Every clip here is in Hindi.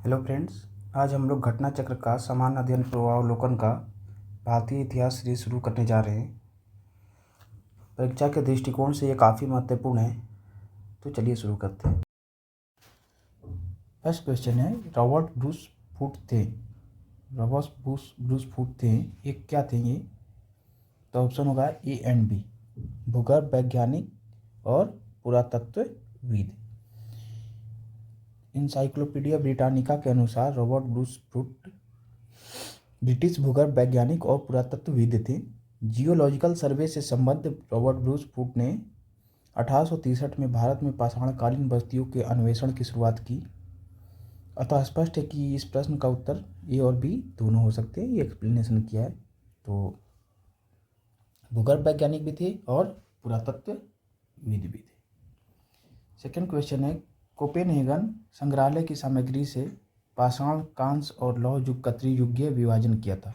हेलो फ्रेंड्स, आज हम लोग घटना चक्र का सामान्य अध्ययन पूर्वावलोकन का भारतीय इतिहास सीरीज शुरू करने जा रहे हैं। परीक्षा के दृष्टिकोण से ये काफ़ी महत्वपूर्ण है, तो चलिए शुरू करते हैं। फर्स्ट क्वेश्चन है, रॉबर्ट ब्रूस फूट थे। ब्रूस फूट थे, ये क्या थे ये? तो ऑप्शन होगा ए एंड बी, भूगर्भ वैज्ञानिक और पुरातत्वविद। इंसाइक्लोपीडिया ब्रिटानिका के अनुसार रॉबर्ट ब्रूस फूट ब्रिटिश भूगर्भ वैज्ञानिक और पुरातत्वविद थे। जियोलॉजिकल सर्वे से संबद्ध रॉबर्ट ब्रूस फूट ने 1863 में भारत में पाषाणकालीन बस्तियों के अन्वेषण की शुरुआत की। अतः स्पष्ट है कि इस प्रश्न का उत्तर ए और बी दोनों हो सकते हैं। ये एक्सप्लेनेशन किया है, तो भूगर्भ वैज्ञानिक भी थे और पुरातत्वविद भी थे। सेकेंड क्वेश्चन है, कोपेनहेगन संग्रहालय की सामग्री से पाषाण, कांस्य और लौह युग का त्रियुगीय विभाजन किया था।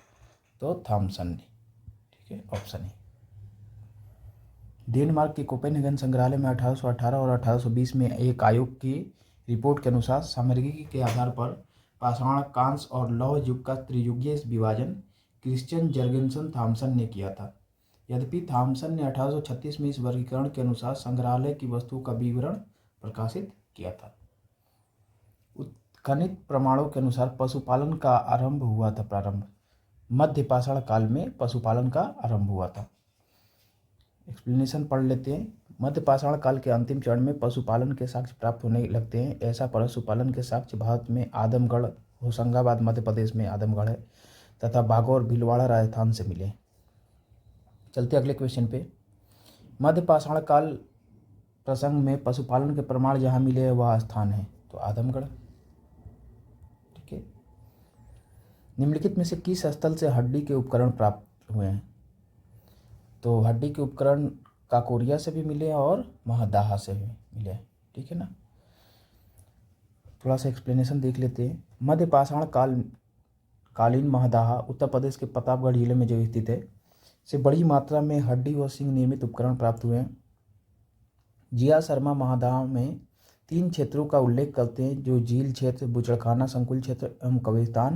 तो थॉमसन ने। ठीक है, ऑप्शन ए। डेनमार्क के कोपेनहेगन संग्रहालय में 1818 और 1820 में एक आयोग की रिपोर्ट के अनुसार सामग्री के आधार पर पाषाण, कांस्य और लौह युग का त्रियुगीय विभाजन क्रिश्चियन जर्गेनसन थॉमसन ने किया था। यद्यपि थॉमसन ने 1836 में इस वर्गीकरण के अनुसार संग्रहालय की वस्तुओं का विवरण प्रकाशित किया था। उत्खनित प्रमाणों के अनुसार पशुपालन का आरंभ हुआ था। मध्य पाषाण काल में पशुपालन का आरंभ हुआ था। एक्सप्लेनेशन पढ़ लेते हैं। मध्य पाषाण काल के अंतिम चरण में पशुपालन के साक्ष्य प्राप्त होने लगते हैं। ऐसा पशुपालन के साक्ष्य भारत में आदमगढ़, होशंगाबाद मध्य प्रदेश में आदमगढ़ है, तथा बागौर, भीलवाड़ा राजस्थान से मिले। चलते अगले क्वेश्चन पे। मध्य पाषाण काल प्रसंग में पशुपालन के प्रमाण जहाँ मिले हैं वह स्थान है, तो आदमगढ़। ठीक है। निम्नलिखित में से किस स्थल से हड्डी के उपकरण प्राप्त हुए हैं? तो हड्डी के उपकरण काकोरिया से भी मिले और महदाहा से भी मिले। ठीक है ना। थोड़ा सा एक्सप्लेनेशन देख लेते हैं। मध्य पाषाण कालीन महदाहा उत्तर प्रदेश के प्रतापगढ़ जिले में जो स्थित है, से बड़ी मात्रा में हड्डी व सिंग निर्मित उपकरण प्राप्त हुए हैं। जिया शर्मा महदाहा में 3 क्षेत्रों का उल्लेख करते हैं, जो झील क्षेत्र, बूचड़खाना संकुल क्षेत्र एवं कब्रिस्तान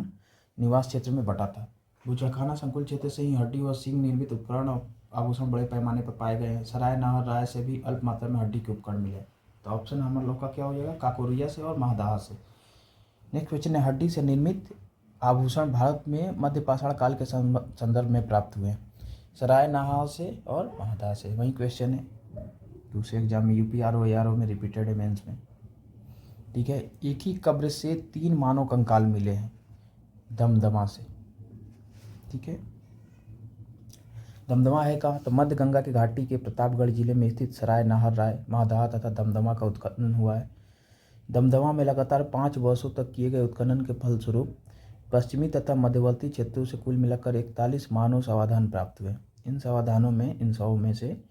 निवास क्षेत्र में बटा था। बूचड़खाना संकुल क्षेत्र से ही हड्डी व सिंग निर्मित उपकरण और आभूषण बड़े पैमाने पर पाए गए हैं। सराय नाहर राय से भी अल्प मात्रा में हड्डी के उपकरण मिले। तो ऑप्शन हम लोग का क्या हो जाएगा? काकोरिया से और महदाहा से। नेक्स्ट क्वेश्चन है, हड्डी से निर्मित आभूषण भारत में मध्य पाषाण काल के संदर्भ में प्राप्त हुए हैं। सराय नाहर से और महदाहा से। वही क्वेश्चन है, दूसरे एग्जाम में यूपीआरओ एआरओ में रिपीटेड है, मेंस में। ठीक है। एक ही कब्र से 3 मानव कंकाल मिले हैं दमदमा से। ठीक है। दमदमा है कहाँ? तो मध्य गंगा की घाटी के प्रतापगढ़ जिले में स्थित सराय नाहर राय, महदाहा तथा दमदमा का उत्खनन हुआ है। दमदमा में लगातार 5 वर्षों तक किए गए उत्खनन के फलस्वरूप पश्चिमी तथा मध्यवर्ती क्षेत्रों से कुल मिलाकर 41 मानव समाधान प्राप्त हुए। इन समाधानों में, इन 100 में से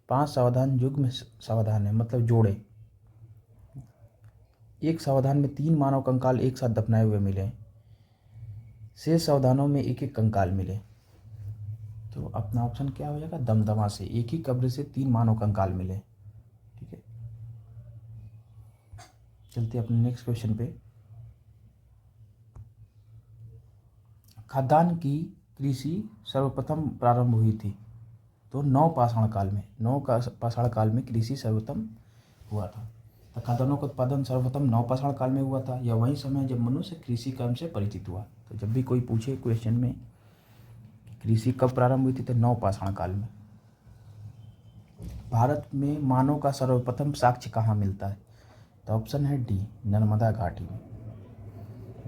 5 समाधान युग्म समाधान है, मतलब जोड़े। एक समाधान में 3 मानव कंकाल एक साथ दफनाए हुए मिले। शेष समाधानों में एक एक कंकाल मिले। तो अपना ऑप्शन क्या हो जाएगा? दमदमा से। एक ही कब्र से 3 मानव कंकाल मिले। ठीक है। चलते अपने नेक्स्ट क्वेश्चन पे। खाद्यान्न की कृषि सर्वप्रथम प्रारंभ हुई थी, तो 9 पाषाण काल में। 9 पाषाण काल में कृषि सर्वप्रथम हुआ था। तो खाद्यान्नों का उत्पादन सर्वप्रथम 9 पाषाण काल में हुआ था। यह वही समय जब मनुष्य कृषि कर्म से परिचित हुआ। तो जब भी कोई पूछे क्वेश्चन में कृषि कब प्रारंभ हुई थी, तो 9 पाषाण काल में। भारत में मानव का सर्वप्रथम साक्ष्य कहाँ मिलता है? तो ऑप्शन है डी, नर्मदा घाटी में।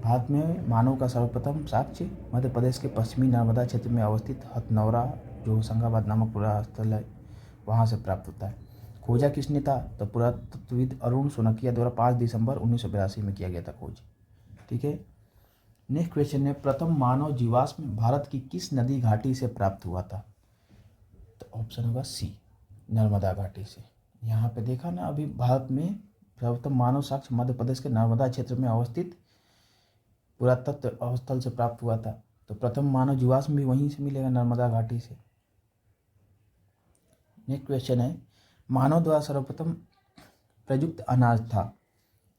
भारत में मानव का सर्वप्रथम साक्ष्य मध्य प्रदेश के पश्चिमी नर्मदा क्षेत्र में अवस्थित हथनौरा, जो होशंगाबाद नामक पूरा स्थल है, वहाँ से प्राप्त होता है। खोजा किसने था? तो पुरातत्वविद अरुण सोनकिया द्वारा 5 दिसंबर 1982 में किया गया था खोज। ठीक है। नेक्स्ट क्वेश्चन है, प्रथम मानव जीवाश्म भारत की किस नदी घाटी से प्राप्त हुआ था? तो ऑप्शन होगा सी, नर्मदा घाटी से। यहाँ पे देखा ना, अभी भारत में सर्वप्रथम मानव साक्ष्य मध्य प्रदेश के नर्मदा क्षेत्र में अवस्थित पुरातत्व स्थल से प्राप्त हुआ था। तो प्रथम मानव जीवाश्म भी वहीं से मिलेगा, नर्मदा घाटी से। नेक्स्ट क्वेश्चन है, मानव द्वारा सर्वप्रथम प्रयुक्त अनाज था?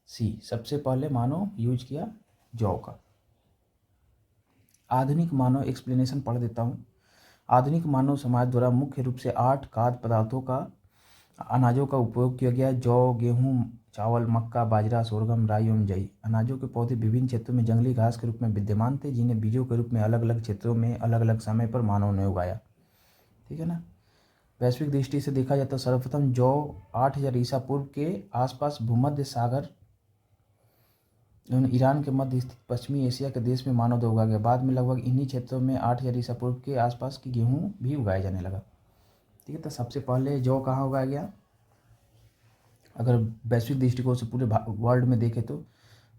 सी, सबसे पहले मानव यूज किया जौ का। आधुनिक मानव एक्सप्लेनेशन पढ़ देता हूँ। आधुनिक मानव समाज द्वारा मुख्य रूप से 8 खाद्य पदार्थों का अनाजों का उपयोग किया गया है। जौ, गेहूँ, चावल, मक्का, बाजरा, सोरगम, राई एवं जई। अनाजों के पौधे विभिन्न क्षेत्रों में जंगली घास के रूप में विद्यमान थे, जिन्हें बीजों के रूप में अलग अलग क्षेत्रों में अलग अलग समय पर मानव ने उगाया। ठीक है ना। वैश्विक दृष्टि से देखा जाए तो सर्वप्रथम जौ 8000 ईसा पूर्व के आसपास भूमध्य सागर एवं ईरान के मध्य स्थित पश्चिमी एशिया के देश में मानव द्वारा उगाया गया। बाद में लगभग इन्हीं क्षेत्रों में 8000 ईसा पूर्व के आसपास की गेहूँ भी उगाया जाने लगा। ठीक है। तो सबसे पहले जौ कहाँ उगाया गया? अगर वैश्विक दृष्टिकोण से पूरे वर्ल्ड में देखें तो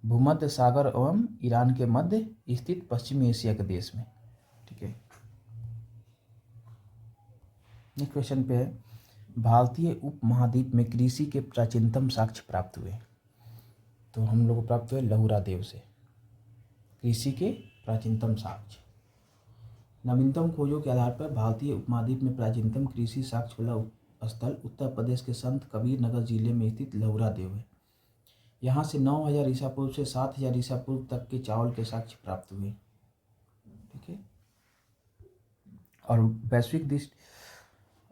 भूमध्य सागर एवं ईरान के मध्य स्थित पश्चिमी एशिया के देश में। ठीक है। नेक्स्ट क्वेश्चन पे है, भारतीय उपमहाद्वीप में कृषि के प्राचीनतम साक्ष्य प्राप्त हुए। तो हम लोग को प्राप्त हुए लहुरा देव से कृषि के प्राचीनतम साक्ष्य। नवीनतम खोजों के आधार पर भारतीय उपमहाद्वीप में प्राचीनतम कृषि साक्ष्य वाला स्थल उत्तर प्रदेश के संत कबीर नगर जिले में स्थित लहुरा देव है। यहाँ से 9000 ईसा पूर्व से 7000 ईसा पूर्व तक के चावल के साक्ष्य प्राप्त हुए। ठीक है। और वैश्विक दृष्टि,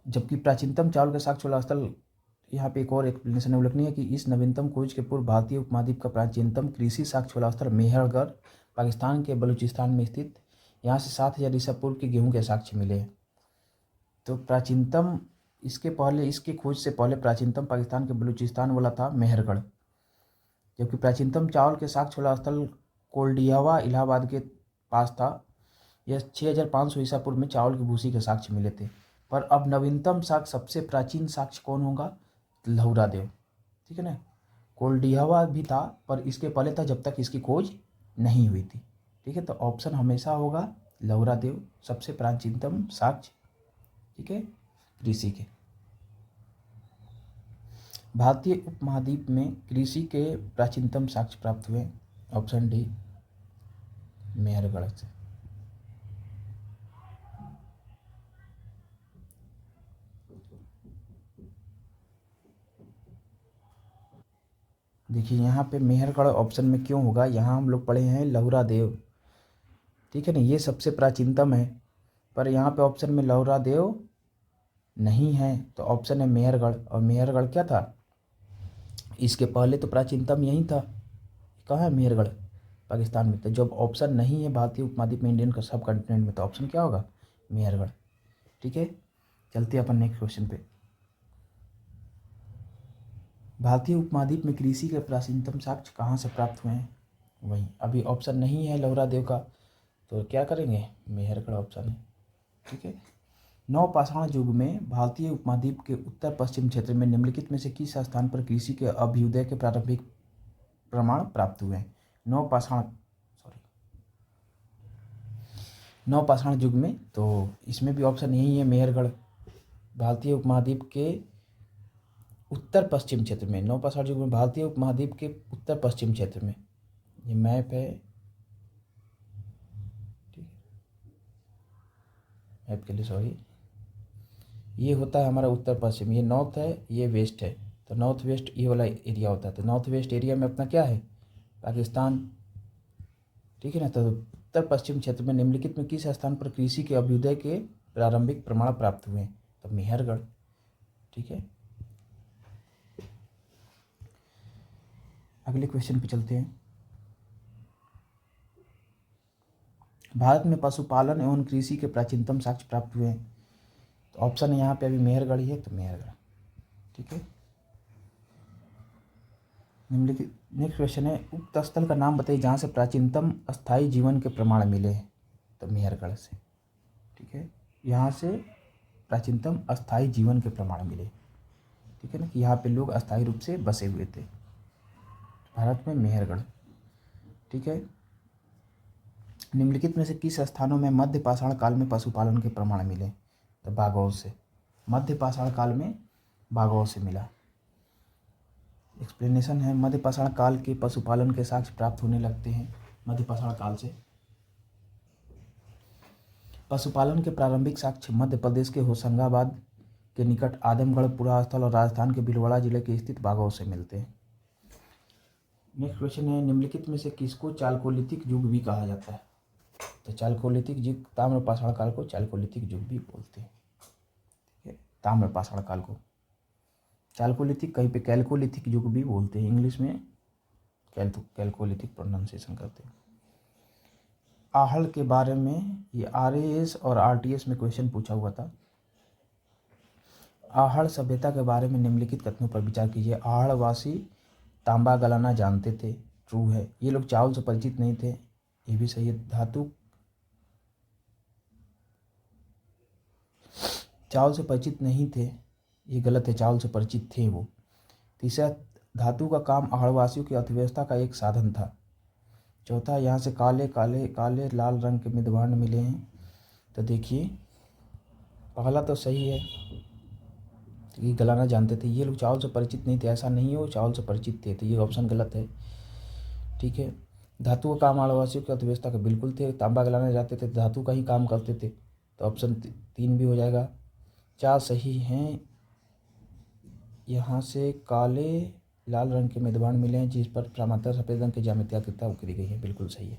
जबकि प्राचीनतम चावल के साक्ष्य वाला स्थल, यहाँ पे एक और एक्सप्लेनेशन उल्लेखनीय है कि इस नवीनतम खोज के पूर्व भारतीय उपमहाद्वीप का प्राचीनतम कृषि साक्ष्य वाला स्थल मेहरगढ़ पाकिस्तान के बलूचिस्तान में स्थित, यहाँ से 7000 ईसा पूर्व के गेहूं के साक्ष्य मिले हैं। तो प्राचीनतम, इसके खोज से पहले प्राचीनतम पाकिस्तान के बलूचिस्तान वाला था मेहरगढ़, जबकि प्राचीनतम चावल के साक्ष्य वाला स्थल कोल्डियावा इलाहाबाद के पास था। यह 6500 ईसा पूर्व में चावल की भूसी के साक्ष्य मिले थे। पर अब नवीनतम साक्ष्य, सबसे प्राचीन साक्ष्य कौन होगा? लहुरा देव। ठीक है ना। कोल्डियावा भी था पर इसके पहले था, जब तक इसकी खोज नहीं हुई थी। ठीक है। तो ऑप्शन हमेशा होगा लहुरा देव, सबसे प्राचीनतम साक्ष्य। ठीक है। कृषि के, भारतीय उपमहाद्वीप में कृषि के प्राचीनतम साक्ष्य प्राप्त हुए। ऑप्शन डी, मेहरगढ़ से। देखिए यहाँ पे मेहरगढ़ ऑप्शन में क्यों होगा, यहाँ हम लोग पढ़े हैं लहुरा देव। ठीक है ना, ये सबसे प्राचीनतम है, पर यहाँ पे ऑप्शन में लहुरा देव नहीं है, तो ऑप्शन है मेहरगढ़। और मेहरगढ़ क्या था? इसके पहले तो प्राचीनतम यही था। कहाँ है मेहरगढ़? पाकिस्तान में। तो जब ऑप्शन नहीं है भारतीय उपमहाद्वीप में, इंडियन का सब कंटिनेंट में, तो ऑप्शन क्या होगा? मेहरगढ़। ठीक है। चलते हैं अपन नेक्स्ट क्वेश्चन पे। भारतीय उपमहाद्वीप में कृषि के प्राचीनतम साक्ष्य कहाँ से प्राप्त हुए हैं? वही, अभी ऑप्शन नहीं है लहुरा देव का, तो क्या करेंगे? मेहरगढ़ ऑप्शन है। ठीक है। नवपाषाण युग में भारतीय उपमहाद्वीप के उत्तर पश्चिम क्षेत्र में निम्नलिखित में से किस स्थान पर कृषि के अभ्युदय के प्रारंभिक प्रमाण प्राप्त हुए हैं? नवपाषाण युग में, तो इसमें भी ऑप्शन यही है मेहरगढ़। भारतीय उपमहाद्वीप के उत्तर पश्चिम क्षेत्र में, नवपाषाण युग में भारतीय उपमहाद्वीप के उत्तर पश्चिम क्षेत्र में, ये मैप है। ठीक है, मैप के लिए सॉरी, ये होता है हमारा उत्तर पश्चिम, ये नॉर्थ है, ये वेस्ट है। तो नॉर्थ वेस्ट ये वाला एरिया होता है। तो नॉर्थ वेस्ट एरिया में अपना क्या है? पाकिस्तान। ठीक है ना। तो उत्तर पश्चिम क्षेत्र में निम्नलिखित में किस स्थान पर कृषि के अभ्युदय के प्रारंभिक प्रमाण प्राप्त हुए हैं? तो मेहरगढ़। ठीक है। अगले क्वेश्चन पे चलते हैं। भारत में पशुपालन एवं कृषि के प्राचीनतम साक्ष्य प्राप्त हुए हैं। तो ऑप्शन यहाँ पे अभी मेहरगढ़ ही है, तो मेहरगढ़। ठीक है। निम्नलिखित, नेक्स्ट क्वेश्चन है, उक्त स्थल का नाम बताइए जहाँ से प्राचीनतम अस्थायी जीवन के प्रमाण मिले हैं। तो मेहरगढ़ से। ठीक है। यहाँ से प्राचीनतम अस्थायी जीवन के प्रमाण मिले। ठीक है ना, कि यहाँ पे लोग अस्थायी रूप से बसे हुए थे। भारत में मेहरगढ़। ठीक है। निम्नलिखित में से किस स्थानों में मध्य पाषाण काल में पशुपालन के प्रमाण मिले? तो बागौर से। मध्य पाषाण काल में बागौर से मिला। एक्सप्लेनेशन है, मध्य पाषाण काल के पशुपालन के साक्ष्य प्राप्त होने लगते हैं मध्य पाषाण काल से। पशुपालन के प्रारंभिक साक्ष्य मध्य प्रदेश के होशंगाबाद के निकट आदमगढ़ पुरा स्थल और राजस्थान के भीलवाड़ा जिले के स्थित बागौर से मिलते हैं। नेक्स्ट क्वेश्चन है, निम्नलिखित में से किसको चालकोलिथिक युग भी कहा जाता है? तो चालकोलिथिक युग, ताम्र पाषाण काल को चालकोलिथिक युग भी बोलते हैं। ठीक है, ताम्र पाषाण काल को चालकोलिथिक, कहीं पे कैल्कोलिथिक युग भी बोलते हैं, इंग्लिश में कैल्कोलिथिक प्रोनाउंसिएशन करते हैं। आहड़ के बारे में ये RAS और RTS में क्वेश्चन पूछा हुआ था। आहड़ सभ्यता के बारे में निम्नलिखित कथनों पर विचार कीजिए। आहड़वासी तांबा गलाना जानते थे, ट्रू है। ये लोग चावल से परिचित नहीं थे, ये भी सही है। धातु, चावल से परिचित नहीं थे, ये गलत है, चावल से परिचित थे वो। तीसरा, धातु का काम आहड़वासियों की अर्थव्यवस्था का एक साधन था। चौथा, यहाँ से काले काले काले लाल रंग के मृदभांड मिले हैं, तो देखिए पहला तो सही है, ये गलाना जानते थे। ये लोग चावल से परिचित नहीं थे, ऐसा नहीं है वो चावल से परिचित थे, तो ये ऑप्शन गलत है। ठीक है, धातु का काम आहड़वासियों की अर्थव्यवस्था का बिल्कुल थे, तांबा गलाना जानते थे, धातु का ही काम करते थे, तो ऑप्शन 3 भी हो जाएगा। 4 सही हैं। यहाँ से काले लाल रंग के मेदबान मिले हैं जिस पर प्रामाणिक सफेद रंग की ज्यामितीय आकृतियाँ उकरी गई है, बिल्कुल सही है।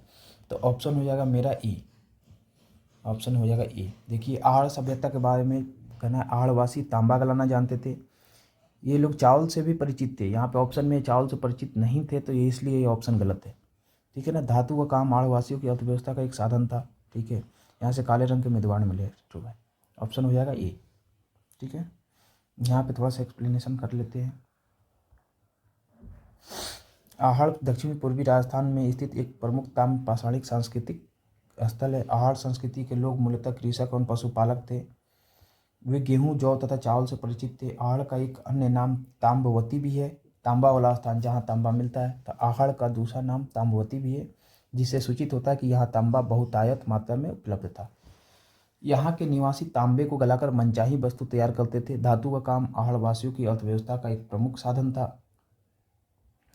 तो ऑप्शन हो जाएगा मेरा ई, ऑप्शन हो जाएगा ई। देखिए, आहड़ सभ्यता के बारे में कहना है, आहड़वासी तांबा गलाना जानते थे, ये लोग चावल से भी परिचित थे, यहाँ पे ऑप्शन में चावल से परिचित नहीं थे, तो ये इसलिए ये ऑप्शन गलत है। ठीक है ना, धातु का काम आहड़वासियों की अर्थव्यवस्था का एक साधन था। ठीक है, यहाँ से काले रंग के मेदबान मिले, ट्रू है, ऑप्शन हो जाएगा ए। ठीक है, यहाँ पे थोड़ा सा एक्सप्लेनेशन कर लेते हैं। आहड़ दक्षिण पूर्वी राजस्थान में स्थित एक प्रमुख ताम्र पाषाणिक सांस्कृतिक स्थल है। आहड़ संस्कृति के लोग मूलतः कृषक एवं पशुपालक थे। वे गेहूं, जौ तथा चावल से परिचित थे। आहड़ का एक अन्य नाम ताम्बवती भी है, तांबा वाला स्थान जहाँ तांबा मिलता है, तो आहड़ का दूसरा नाम ताम्बवती भी है, जिससे सूचित होता है कि यहाँ तांबा बहुतायत मात्रा में उपलब्ध था। यहाँ के निवासी तांबे को गलाकर मनचाही वस्तु तैयार करते थे। धातु का काम आहड़वासियों की अर्थव्यवस्था का एक प्रमुख साधन था।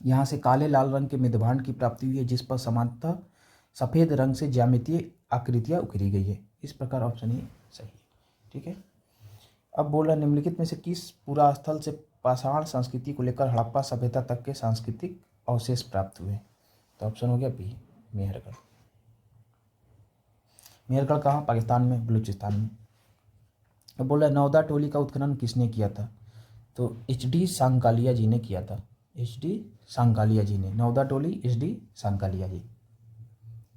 यहाँ से काले लाल रंग के मृदभांड की प्राप्ति हुई है, जिस पर समानतः सफ़ेद रंग से ज्यामितीय आकृतियाँ उकरी गई है। इस प्रकार ऑप्शन ही सही है। ठीक है, अब बोल रहा, निम्नलिखित में से किस पुरा स्थल से पाषाण संस्कृति को लेकर हड़प्पा सभ्यता तक के सांस्कृतिक अवशेष प्राप्त हुए? तो ऑप्शन हो गया बी, मेहरगढ़। मेहरगढ़ कहाँ? पाकिस्तान में, बलूचिस्तान में। अब बोल रहा, नौदा टोली का उत्खनन किसने किया था? तो HD सांकालिया जी ने किया था, HD सांकालिया जी ने। नौदा टोली HD सांकालिया जी।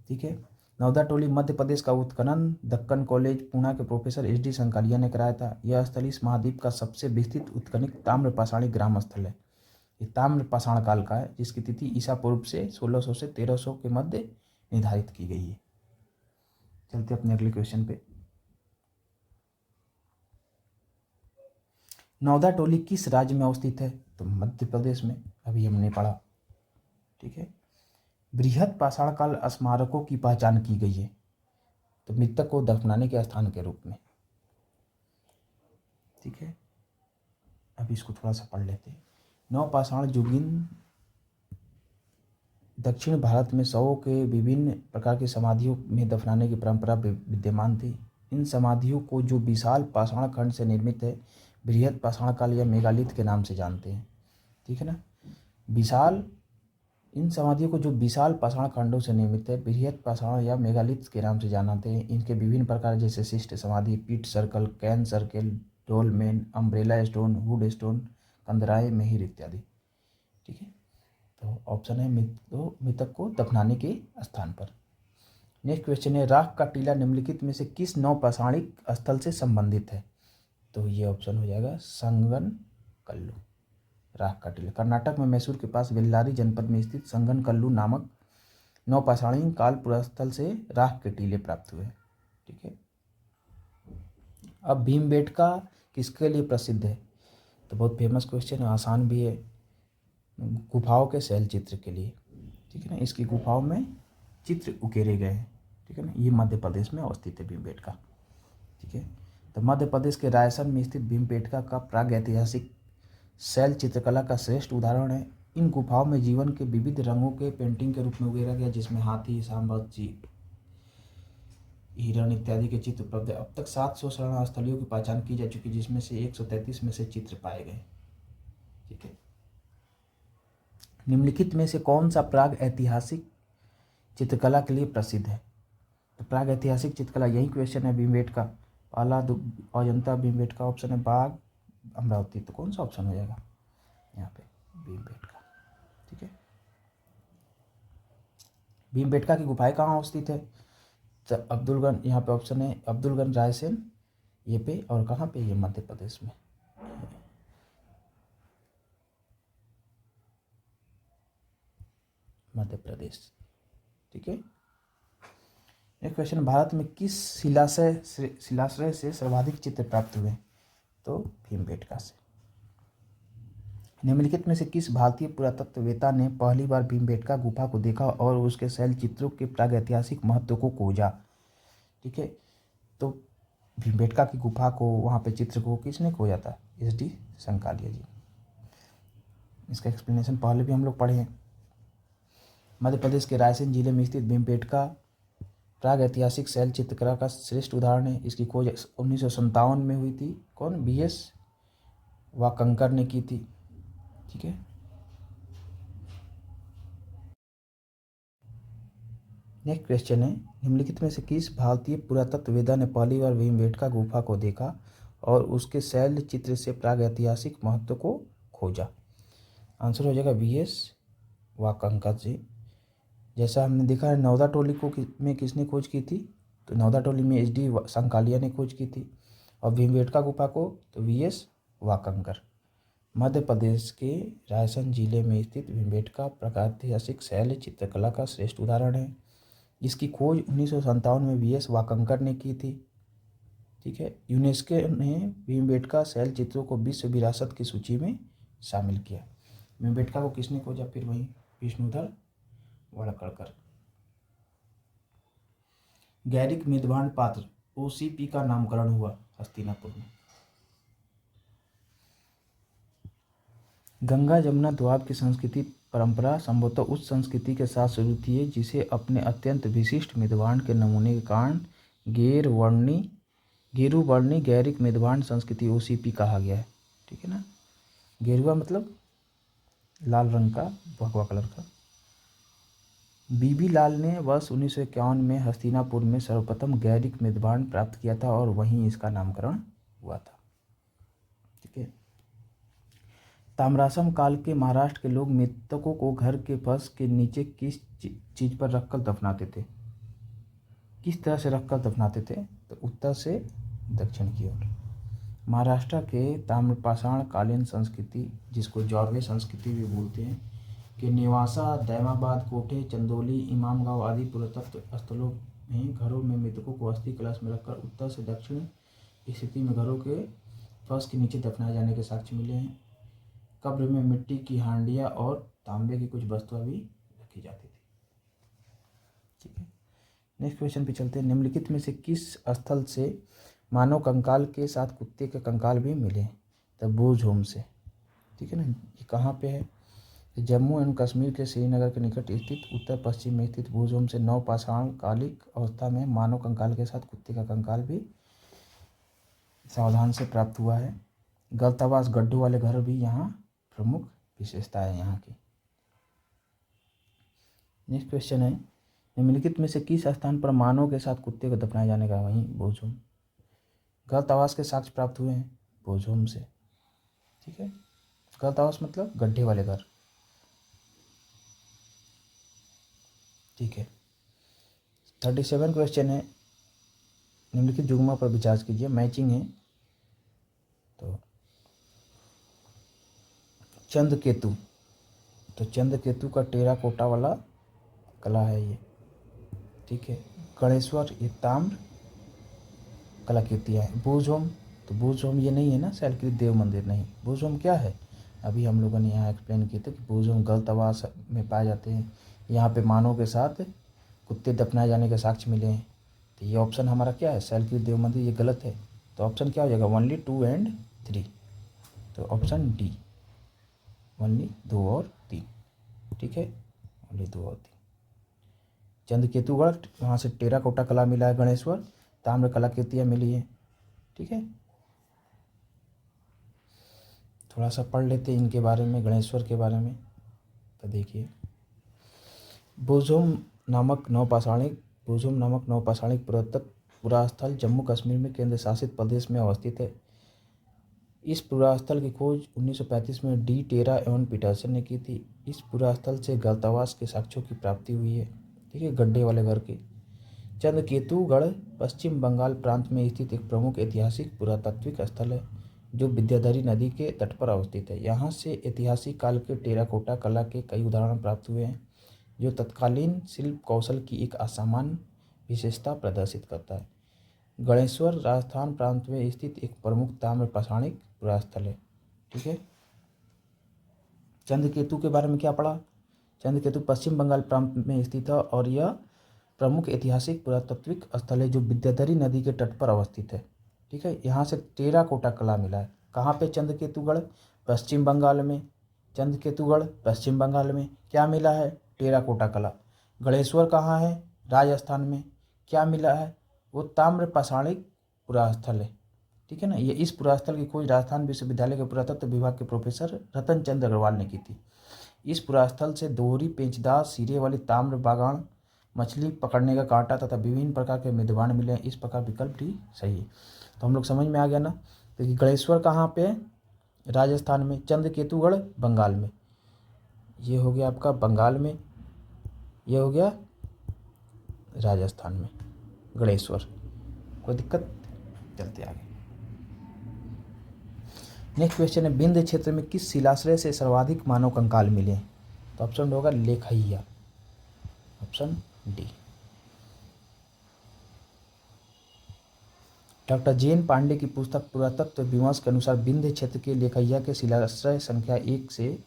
ठीक है, नौदा टोली मध्य प्रदेश का उत्खनन दक्कन कॉलेज पूना के प्रोफेसर HD सांकालिया ने कराया था। यह स्थल इस महाद्वीप का सबसे विस्तृत उत्खनित ताम्र पाषाणी ग्राम स्थल है। ये ताम्र पाषाण काल का है, जिसकी तिथि ईसा पूर्व से 1600 से 1300 के मध्य निर्धारित की गई है। चलते अपने अगले क्वेश्चन पे। नौदा टोली किस राज्य में अवस्थित है? तो मध्य प्रदेश में, अभी हमने पढ़ा। ठीक है, बृहद पाषाण काल स्मारकों की पहचान की गई है, तो मृतक को दफनाने के स्थान के रूप में। ठीक है, अभी इसको थोड़ा सा पढ़ लेते हैं। नवपाषाण युगीन दक्षिण भारत में शवों के विभिन्न प्रकार की समाधियों में दफनाने की परंपरा विद्यमान थी। इन समाधियों को जो विशाल पाषाण खंड से निर्मित है, बृहद पाषाण काल या मेगालिथ के नाम से जानते हैं। ठीक है ना, विशाल, इन समाधियों को जो विशाल पाषाण खंडों से निर्मित है, बृहद पाषाण या मेगालिथ के नाम से जानते हैं। इनके विभिन्न प्रकार जैसे शिष्ट समाधि, pit circle, cairn circle, dolmen, umbrella stone, wood stone, कंदराए, मेहिर इत्यादि। ठीक है, तो ऑप्शन है मृतक को दफनाने के स्थान पर। नेक्स्ट क्वेश्चन है, राख का टीला निम्नलिखित में से किस नवपाषाणिक स्थल से संबंधित है? तो ये ऑप्शन हो जाएगा संगन कल्लू। राख का टीला कर्नाटक में मैसूर के पास बेल्लारी जनपद में स्थित संगन कल्लू नामक नवपाषाणी काल पुरास्थल से राख के टीले प्राप्त हुए। ठीक है, अब भीमबेटका किसके लिए प्रसिद्ध है? तो बहुत फेमस क्वेश्चन है, आसान भी है। गुफाओं के शैल चित्र के लिए। ठीक है ना, इसकी गुफाओं में चित्र उकेरे गए हैं। ठीक है ना, ये मध्य प्रदेश में अवस्थित है भीमबेटका। ठीक है, तो मध्य प्रदेश के रायसन में स्थित भीमबेटका का प्रागैतिहासिक शैल चित्रकला का श्रेष्ठ उदाहरण है। इन गुफाओं में जीवन के विविध रंगों के पेंटिंग के रूप में उकेरा गया, जिसमें हाथी, सांबर, हिरण इत्यादि के चित्र उपलब्ध है। अब तक 700 शरण स्थलियों की पहचान की जा चुकी, जिसमें से 133 में से चित्र पाए गए। ठीक है, निम्नलिखित में से कौन सा प्राग ऐतिहासिक चित्रकला के लिए प्रसिद्ध है? तो प्राग ऐतिहासिक चित्रकला, यही क्वेश्चन है भीमबेटका, पाला, अजंता, भीमबेटका। ऑप्शन है बाघ, अमरावती। तो कौन सा ऑप्शन हो जाएगा यहाँ पे? भीमबेटका। ठीक है। भीमबेटका की गुफाएं कहाँ स्थित है? तो अब्दुलगंज, यहाँ पे ऑप्शन है अब्दुलगंज, रायसेन ये पे, और कहाँ पे? ये मध्य प्रदेश में, मध्य प्रदेश। ठीक है। नेक्स्ट क्वेश्चन, भारत में किस शिलाश्रय से सर्वाधिक चित्र प्राप्त हुए? तो भीमबेटका से। निम्नलिखित में से किस भारतीय पुरातत्ववेत्ता ने पहली बार भीमबेटका गुफा को देखा और उसके शैल चित्रों के प्रागैतिहासिक महत्व को खोजा? ठीक है। तो भीमबेटका की गुफा को, वहाँ पे चित्र को किसने खोजा था? SD संकालिया जी। इसका एक्सप्लेनेशन पहले भी हम लोग पढ़े हैं। मध्य प्रदेश के रायसेन जिले में स्थित भीमबेटका प्राग ऐतिहासिक शैल चित्रकला का श्रेष्ठ उदाहरण है। इसकी खोज 1957 में हुई थी। कौन? BS वाकंकर ने की थी। ठीक है। नेक्स्ट क्वेश्चन है, निम्नलिखित में से किस भारतीय पुरातत्ववेत्ता ने पहली बार भीमबेटका गुफा को देखा और उसके शैल चित्र से प्राग ऐतिहासिक महत्व को खोजा? आंसर हो जाएगा BS वाकंकर जी। जैसा हमने देखा है, नौदा टोली को में किसने खोज की थी? तो नौदा टोली में SD संकालिया ने खोज की थी। और भीमबेटका गुफा को तो VS वाकंकर। मध्य प्रदेश के रायसेन जिले में स्थित भीमबेटका प्रागैतिहासिक शैल चित्रकला का श्रेष्ठ उदाहरण है। इसकी खोज 1957 में VS वाकंकर ने की थी। ठीक है। यूनेस्को ने भीमबेटका शैल चित्रों को विश्व विरासत की सूची में शामिल किया। भीमबेटका को किसने खोजा? फिर वही विष्णुधर वड़कड़कर। गैरिक मेदवान पात्र OCP का नामकरण हुआ हस्तिनापुर में। गंगा जमुना दोआब की संस्कृति परंपरा संभवतः उस संस्कृति के साथ शुरू थी है जिसे अपने अत्यंत विशिष्ट मेदवान के नमूने के कारण गेरुवर्णी गैरिक मेदवान संस्कृति OCP कहा गया है। ठीक है ना। गेरुआ मतलब लाल रंग का, भगवा कलर का। BB लाल ने वर्ष 1951 में हस्तिनापुर में सर्वप्रथम गैरिक मेदवान प्राप्त किया था और वहीं इसका नामकरण हुआ था। ठीक है। ताम्रासम काल के महाराष्ट्र के लोग मृतकों को घर के फर्श के नीचे किस चीज़ पर रखकर दफनाते थे? किस तरह से रखकर दफनाते थे? तो उत्तर से दक्षिण की ओर। महाराष्ट्र के ताम्रपाषाण कालीन संस्कृति, जिसको जौरवे संस्कृति भी बोलते हैं, के नेवासा, दैमाबाद, कोठे, चंदौली, इमामगांव आदि पुरातत्व स्थलों में घरों में मृतकों को अस्थि कलश में रखकर उत्तर से दक्षिण स्थिति में घरों के फर्श के नीचे दफनाए जाने के साक्ष्य मिले हैं। कब्र में मिट्टी की हांडियाँ और तांबे की कुछ वस्तुएं भी रखी जाती थी। ठीक है। नेक्स्ट क्वेश्चन पे चलते हैं। निम्नलिखित में से किस स्थल से मानव कंकाल के साथ कुत्ते के कंकाल भी मिले? तो बूझहोम से। ठीक है ना। ये कहाँ पे है? जम्मू एवं कश्मीर के श्रीनगर के निकट स्थित उत्तर पश्चिम में स्थित बूझहोम से नवपाषाण कालिक अवस्था में मानव कंकाल के साथ कुत्ते का कंकाल भी सावधान से प्राप्त हुआ है। गलतावास गड्ढों वाले घर भी यहाँ प्रमुख विशेषता है यहाँ की। नेक्स्ट क्वेश्चन है, निम्नलिखित में से किस स्थान पर मानव के साथ कुत्ते को दफनाए जाने का? वहीं बूझहोम। गलत आवास के साक्ष्य प्राप्त हुए हैं बूझहोम से। ठीक है। गलत आवास मतलब गड्ढे वाले घर। ठीक है। 37 क्वेश्चन है, निम्नलिखित जुगमा पर विचार कीजिए, मैचिंग है। तो चंद्रकेतु, तो चंद्रकेतु का टेराकोटा वाला कला है ये। ठीक है। गणेश्वर, ये ताम्र कलाकृतियाँ है। बूझहोम, तो बूझहोम ये नहीं है ना शैलकृत देव मंदिर, नहीं। बूझहोम क्या है? अभी हम लोगों ने यहाँ एक्सप्लेन किए थे कि बूझहोम गलत आवास में पाए जाते हैं। यहाँ पे मानव के साथ कुत्ते दफनाए जाने के साक्ष्य मिले हैं। तो ये ऑप्शन हमारा क्या है? शैलकृत देव मंदिर, ये गलत है। तो ऑप्शन क्या हो जाएगा? Only 2 and 3। तो ऑप्शन डी, ओनली 2 और 3। ठीक है। ओनली 2 और 3। चंद्रकेतुगढ़, वहाँ से टेराकोटा कला मिला है। गणेश्वर, ताम्र कलाकृतियाँ मिली हैं। ठीक है। थोड़ा सा पढ़ लेते हैं इनके बारे में, गणेश्वर के बारे में। तो देखिए, बोझोम नामक नवपाषाणिक पुरातत्व पुरास्थल जम्मू कश्मीर में केंद्र शासित प्रदेश में अवस्थित है। इस पुरास्थल की खोज 1935 में डी टेरा एवं पीटरसन ने की थी। इस पुरास्थल से गलतावास के साक्ष्यों की प्राप्ति हुई है। ठीक है, गड्ढे वाले घर के। चंद्रकेतुगढ़ पश्चिम बंगाल प्रांत में स्थित एक प्रमुख ऐतिहासिक पुरातात्विक स्थल है जो विद्याधरी नदी के तट पर अवस्थित है। यहाँ से ऐतिहासिक काल के टेराकोटा कला के कई उदाहरण प्राप्त हुए हैं जो तत्कालीन शिल्प कौशल की एक असामान्य विशेषता प्रदर्शित करता है। गणेश्वर राजस्थान प्रांत में स्थित एक प्रमुख ताम्र पाषाणिक पुरास्थल है। ठीक है, चंद्रकेतु के बारे में क्या पढ़ा? चंद्रकेतु पश्चिम बंगाल प्रांत में स्थित है और यह प्रमुख ऐतिहासिक पुरातात्विक स्थल है जो विद्याधरी नदी के तट पर अवस्थित है। ठीक है, यहाँ से टेराकोटा कला मिला है। कहाँ पे? चंद्रकेतुगढ़ पश्चिम बंगाल में। चंद्रकेतुगढ़ पश्चिम बंगाल में क्या मिला है? टेराकोटा कला। गणेश्वर कहाँ है? राजस्थान में। क्या मिला है? वो ताम्र पाषाणिक पुरास्थल है। ठीक है ना। ये इस पुरास्थल की खोज राजस्थान विश्वविद्यालय के पुरातत्व विभाग के प्रोफेसर रतन चंद्र अग्रवाल ने की थी। इस पुरास्थल से दोहरी पेंचदार सिरे वाली ताम्र बागान, मछली पकड़ने का कांटा तथा विभिन्न प्रकार के मेदवान मिले हैं। इस प्रकार विकल्प भी सही है। तो हम लोग समझ में आ गया ना। तो गणेश्वर कहाँ पे है? राजस्थान में। चंद्रकेतुगढ़ बंगाल में। ये हो गया आपका बंगाल में, ये हो गया राजस्थान में गणेश्वर। कोई दिक्कत? चलते आगे। नेक्स्ट क्वेश्चन है, विंध्य क्षेत्र में किस शिलाश्रय से सर्वाधिक मानव कंकाल मिले? तो ऑप्शन होगा लेखैया, option D. Doctor Jain Pandey की पुस्तक पुरातत्व विमर्श के अनुसार विंध्य क्षेत्र के लेखैया के शिलाश्रय संख्या 1 से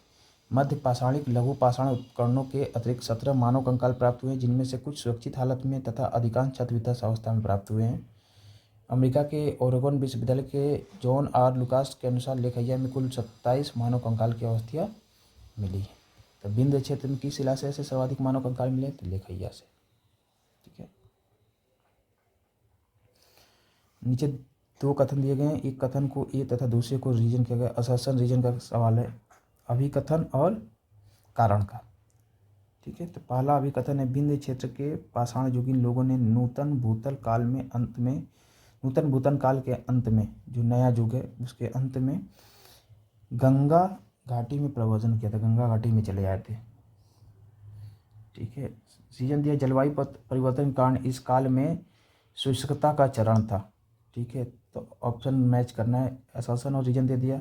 मध्य पाषाणिक लघु पाषाण उपकरणों के अतिरिक्त 17 मानव कंकाल प्राप्त हुए, जिनमें से कुछ सुरक्षित हालत में तथा अधिकांश क्षतविध्वस्त अवस्था में प्राप्त हुए हैं। अमेरिका के ओरेगन विश्वविद्यालय के जॉन आर लुकास के अनुसार लेखैया में कुल 27 मानव कंकाल की अवस्थियाँ मिली है। तो विंध्य क्षेत्र में किस शिलाश्रय से सर्वाधिक मानव कंकाल मिले? तो लेखैया से। ठीक है, नीचे दो कथन दिए गए हैं। एक कथन को ए तथा दूसरे को रीजन किया गया। असर्शन रीजन का सवाल है, अभिकथन और कारण का। ठीक है, तो पहला अभिकथन है, विंध्य क्षेत्र के पाषाण युगीन लोगों ने नूतन भूतल काल के अंत में जो नया युग है उसके अंत में गंगा घाटी में प्रव्रजन किया था, गंगा घाटी में चले आए थे। ठीक है, रीजन दिया, जलवायु परिवर्तन के कारण इस काल में शुष्कता का चरण था। ठीक है, तो ऑप्शन मैच करना है। असर्शन और रीजन दे दिया।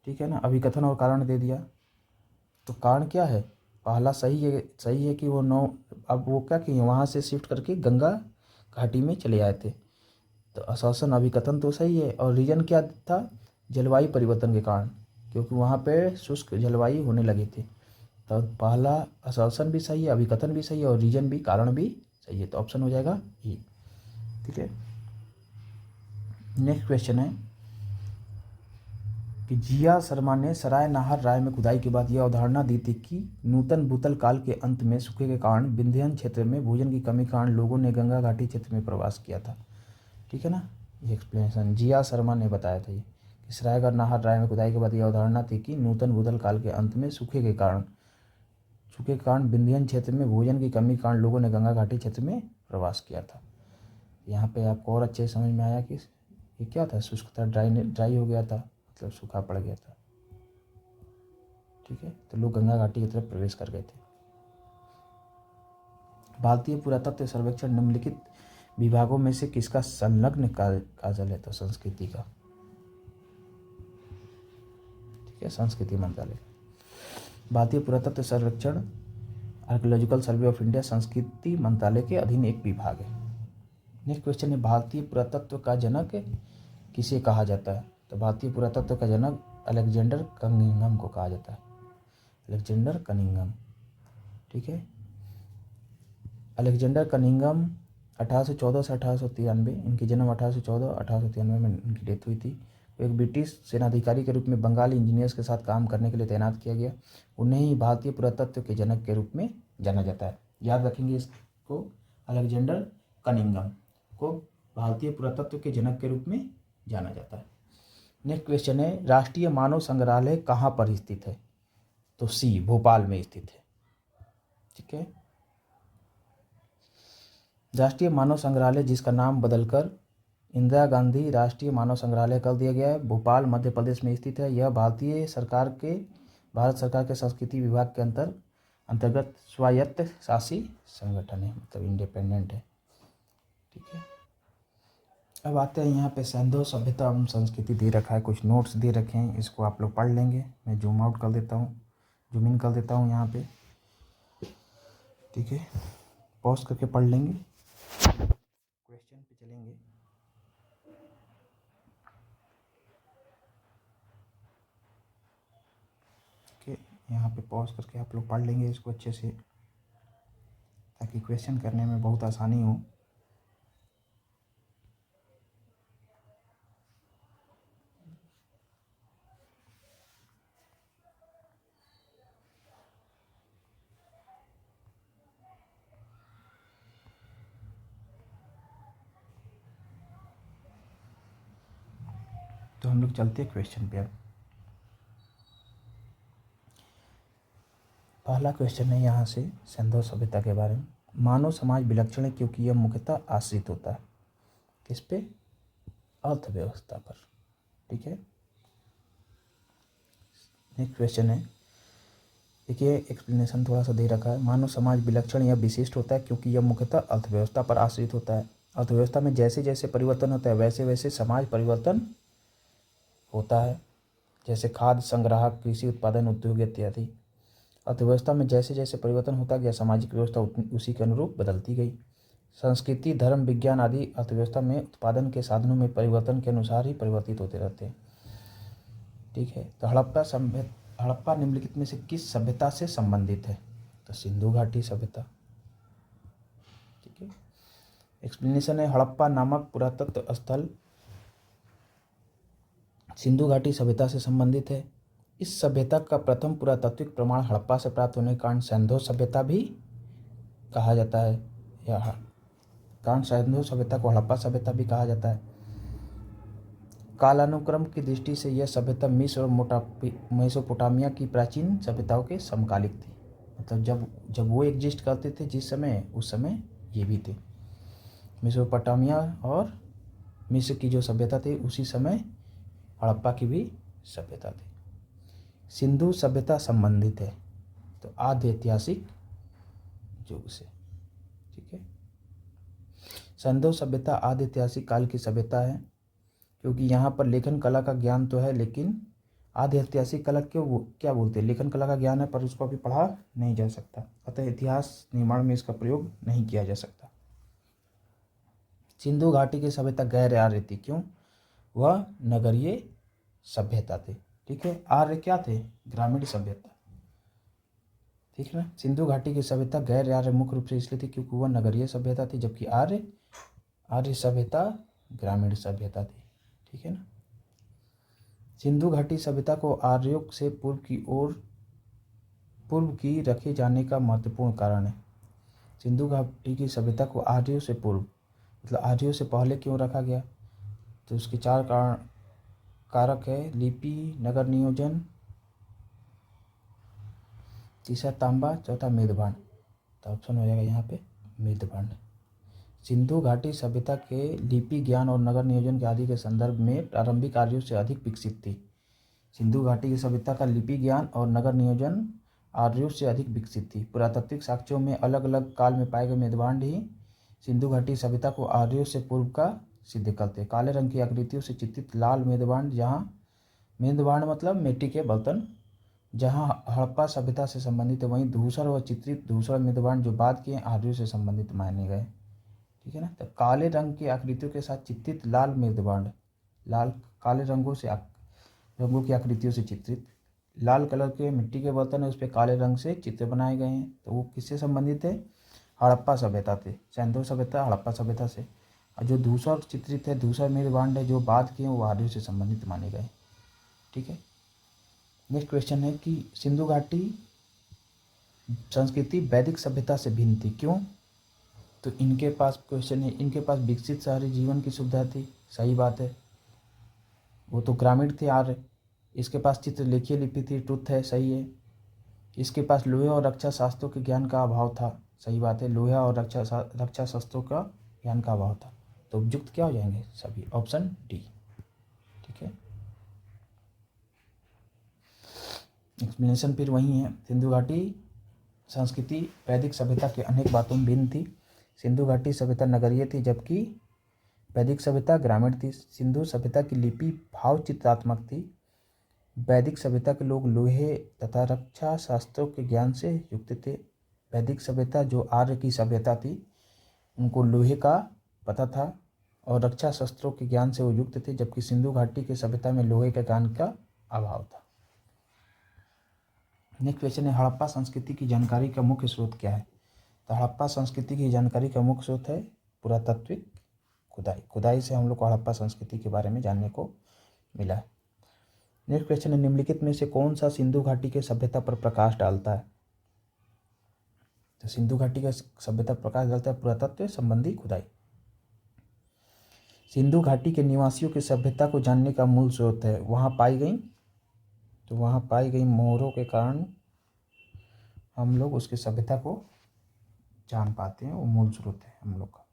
ठीक है ना, अभिकथन और कारण दे दिया। तो कारण क्या है? पहला सही है कि अब वो क्या किए, वहाँ से शिफ्ट करके गंगा घाटी में चले आए थे। तो असर्शन अभिकथन तो सही है। और रीजन क्या था? जलवायु परिवर्तन के कारण, क्योंकि वहाँ पे शुष्क जलवायु होने लगी थी। तो पहला असर्शन भी सही है, अभिकथन भी सही है और रीजन भी, कारण भी सही है। तो ऑप्शन हो जाएगा ई। ठीक है, नेक्स्ट क्वेश्चन है कि जिया शर्मा ने सराय नाहर राय में खुदाई के बाद यह अवधारणा दी थी कि नूतन भूतल काल के अंत में सूखे के कारण विंध्याचल क्षेत्र में भोजन की कमी के कारण लोगों ने गंगा घाटी क्षेत्र में प्रवास किया था। ठीक है ना, ये एक्सप्लेनेशन जिया शर्मा ने बताया था ये कि सरायगढ़ नाहर राय में खुदाई के बाद यह अवधारणा थी कि नूतन भूतल काल के अंत में सूखे के कारण विंध्याचल क्षेत्र में भोजन की कमी के कारण लोगों ने गंगा घाटी क्षेत्र में प्रवास किया था। यहाँ पे आपको और अच्छे समझ में आया कि ये क्या था, शुष्कता, ड्राई हो गया था, मतलब सूखा पड़ गया था। ठीक है, तो लोग गंगा घाटी की तरफ प्रवेश कर गए थे। भारतीय पुरातत्व सर्वेक्षण निम्नलिखित विभागों में से किसका संलग्न काजल है? तो संस्कृति का। ठीक है, संस्कृति मंत्रालय। भारतीय पुरातत्व सर्वेक्षण आर्कियोलॉजिकल सर्वे ऑफ इंडिया संस्कृति मंत्रालय के अधीन एक विभाग है। नेक्स्ट क्वेश्चन है, भारतीय पुरातत्व का जनक किसे कहा जाता है? तो भारतीय पुरातत्व का जनक अलेक्जेंडर कनिंघम को कहा जाता है, अलेक्जेंडर कनिंघम। ठीक है, अलेक्जेंडर कनिंघम 1814 से 1893, इनकी जन्म 1814-1893 में इनकी डेथ हुई थी। वो एक ब्रिटिश सेनाधिकारी के रूप में बंगाली इंजीनियर्स के साथ काम करने के लिए तैनात किया गया। उन्हें ही भारतीय पुरातत्व के जनक के रूप में जाना जाता है। याद रखेंगे इसको, अलेक्जेंडर कनिंघम को भारतीय पुरातत्व के जनक के रूप में जाना जाता है। नेक्स्ट क्वेश्चन है, राष्ट्रीय मानव संग्रहालय कहाँ पर स्थित है? तो सी भोपाल में स्थित है। ठीक है। राष्ट्रीय मानव संग्रहालय जिसका नाम बदलकर इंदिरा गांधी राष्ट्रीय मानव संग्रहालय कर दिया गया है, भोपाल मध्य प्रदेश में स्थित है। यह भारत सरकार के संस्कृति विभाग के अंतर्गत स्वायत्त शासी संगठन है, मतलब इंडिपेंडेंट है। ठीक है। अब आते हैं यहाँ पे सिंधु सभ्यता एवं संस्कृति दे रखा है, कुछ नोट्स दे रखे हैं, इसको आप लोग पढ़ लेंगे। मैं जूम आउट कर देता हूँ, जूम इन कर देता हूँ यहाँ पे। ठीक है, पॉज करके पढ़ लेंगे, क्वेश्चन पे चलेंगे। ठीक है, यहाँ पे पॉज करके आप लोग पढ़ लेंगे इसको अच्छे से, ताकि क्वेश्चन करने में बहुत आसानी हो। तो हम लोग चलते हैं क्वेश्चन पे। अब पहला क्वेश्चन है यहाँ से सिंधु सभ्यता के बारे में। मानव समाज विलक्षण है क्योंकि यह मुख्यतः आश्रित होता है किस पे? अर्थव्यवस्था पर। ठीक है। नेक्स्ट क्वेश्चन है, देखिए एक्सप्लेनेशन थोड़ा सा दे रखा है। मानव समाज विलक्षण या विशिष्ट होता है क्योंकि यह मुख्यतः अर्थव्यवस्था पर आश्रित होता है। अर्थव्यवस्था में जैसे जैसे परिवर्तन होता है वैसे वैसे समाज परिवर्तन होता है, जैसे खाद्य संग्राहक, कृषि उत्पादन, उद्योग इत्यादि। अर्थव्यवस्था में जैसे जैसे परिवर्तन होता गया सामाजिक व्यवस्था उसी के अनुरूप बदलती गई। संस्कृति, धर्म, विज्ञान आदि अर्थव्यवस्था में उत्पादन के साधनों में परिवर्तन के अनुसार ही परिवर्तित होते रहते हैं। ठीक है। तो हड़प्पा निम्नलिखित में से किस सभ्यता से संबंधित है? तो सिंधु घाटी सभ्यता। ठीक है। एक्सप्लेनेशन है, हड़प्पा नामक पुरातत्व स्थल सिंधु घाटी सभ्यता से संबंधित है। इस सभ्यता का प्रथम पुरातात्विक प्रमाण हड़प्पा से प्राप्त होने के कारण सिंधु सभ्यता भी कहा जाता है, या कारण सिंधु सभ्यता को हड़प्पा सभ्यता भी कहा जाता है। कालानुक्रम की दृष्टि से यह सभ्यता मिस्र और मेसोपोटामिया की प्राचीन सभ्यताओं के समकालिक थी। मतलब जब वो एग्जिस्ट करते थे जिस समय, उस समय ये भी थे। मेसोपोटामिया और मिस्र की जो सभ्यता थी उसी समय हड़प्पा की भी सभ्यता थी। सिंधु सभ्यता संबंधित है तो आद्य ऐतिहासिक युग से। ठीक है। सिंधु सभ्यता आद्य ऐतिहासिक काल की सभ्यता है क्योंकि यहाँ पर लेखन कला का ज्ञान तो है, लेकिन आद्य ऐतिहासिक कला क्या बोलते हैं? लेखन कला का ज्ञान है पर उसको अभी पढ़ा नहीं जा सकता, अतः इतिहास निर्माण में इसका प्रयोग नहीं किया जा सकता। सिंधु घाटी की सभ्यता गैर आर्य थी, क्यों? वह नगरीय सभ्यता थी। ठीक है। आर्य क्या थे? ग्रामीण सभ्यता। ठीक है ना। सिंधु घाटी की सभ्यता गैर आर्य मुख्य रूप से इसलिए थी क्योंकि वह नगरीय सभ्यता थी, जबकि आर्य सभ्यता ग्रामीण सभ्यता थी। ठीक है ना। सिंधु घाटी सभ्यता को आर्यों से पूर्व की रखे जाने का महत्वपूर्ण कारण है। सिंधु घाटी की सभ्यता को आर्यों से पूर्व, मतलब आर्यों से पहले क्यों रखा गया? तो उसके 4 कारक है। लिपि, नगर नियोजन, तीसरा तांबा, चौथा मेदभांड। तो ऑप्शन हो जाएगा यहाँ पे मेदभांड। सिंधु घाटी सभ्यता के लिपि ज्ञान और नगर नियोजन के आदि के संदर्भ में प्रारंभिक आर्यों से अधिक विकसित थी। सिंधु घाटी की सभ्यता का लिपि ज्ञान और नगर नियोजन आर्यों से अधिक विकसित थी। पुरातात्विक साक्ष्यों में अलग अलग काल में पाए गए मेदभांड ही सिंधु घाटी सभ्यता को आर्यों से पूर्व का सिद्ध करते। काले रंग की आकृतियों से चित्रित लाल मेदभांड, जहाँ मेदभांड मतलब मिट्टी के बर्तन, जहाँ हड़प्पा सभ्यता से संबंधित है, वहीं धूसर व चित्रित धूसर मेदभांड जो बाद के आर्यों से संबंधित माने गए। ठीक है ना। तो काले रंग की आकृतियों के साथ चित्रित लाल मेदभांड, लाल काले रंगों की आकृतियों से चित्रित लाल कलर के मिट्टी के बर्तन है, उस पर काले रंग से चित्र बनाए गए हैं। तो वो किससे संबंधित है? हड़प्पा सभ्यता थे। सिंधु सभ्यता हड़प्पा सभ्यता से। और जो धूसर चित्रित है, धूसर मेदभांड है जो बाद के हैं, वो आर्यों से संबंधित माने गए। ठीक है। नेक्स्ट क्वेश्चन है कि सिंधु घाटी संस्कृति वैदिक सभ्यता से भिन्न थी, क्यों? तो इनके पास क्वेश्चन है, इनके पास विकसित शहरी जीवन की सुविधा थी, सही बात है, वो तो ग्रामीण थे आर्य। इसके पास चित्रलेखीय लिपि थी, ट्रुथ है, सही है। इसके पास लोहे और रक्षा शास्त्रों के ज्ञान का अभाव था। सही बात है, लोहा और रक्षा शास्त्रों का ज्ञान का अभाव था। तो उपयुक्त क्या हो जाएंगे सभी, ऑप्शन डी। ठीक है, एक्सप्लेनेशन फिर वही है। सिंधु घाटी संस्कृति वैदिक सभ्यता के अनेक बातों में भिन्न थी। सिंधु घाटी सभ्यता नगरीय थी जबकि वैदिक सभ्यता ग्रामीण थी। सिंधु सभ्यता की लिपि भाव चित्रात्मक थी। वैदिक सभ्यता के लोग लोहे तथा रक्षा शास्त्रों के ज्ञान से युक्त थे। वैदिक सभ्यता जो आर्य की सभ्यता थी, उनको लोहे का पता था और रक्षा शस्त्रों के ज्ञान से वो युक्त थे, जबकि सिंधु घाटी की सभ्यता में लोहे के ज्ञान का अभाव था। नेक्स्ट क्वेश्चन है, हड़प्पा संस्कृति की जानकारी का मुख्य स्रोत क्या है? तो हड़प्पा संस्कृति की जानकारी का मुख्य स्रोत है पुरातात्विक खुदाई। खुदाई से हम लोग को हड़प्पा संस्कृति के बारे में जानने को मिला है। नेक्स्ट क्वेश्चन है, निम्नलिखित में से कौन सा सिंधु घाटी के सभ्यता पर प्रकाश डालता है? तो सिंधु घाटी का सभ्यता प्रकाश डालता है पुरातत्व संबंधी खुदाई। सिंधु घाटी के निवासियों की सभ्यता को जानने का मूल स्रोत है वहाँ पाई गई मोहरों के कारण हम लोग उसकी सभ्यता को जान पाते हैं। वो मूल स्रोत है हम लोग का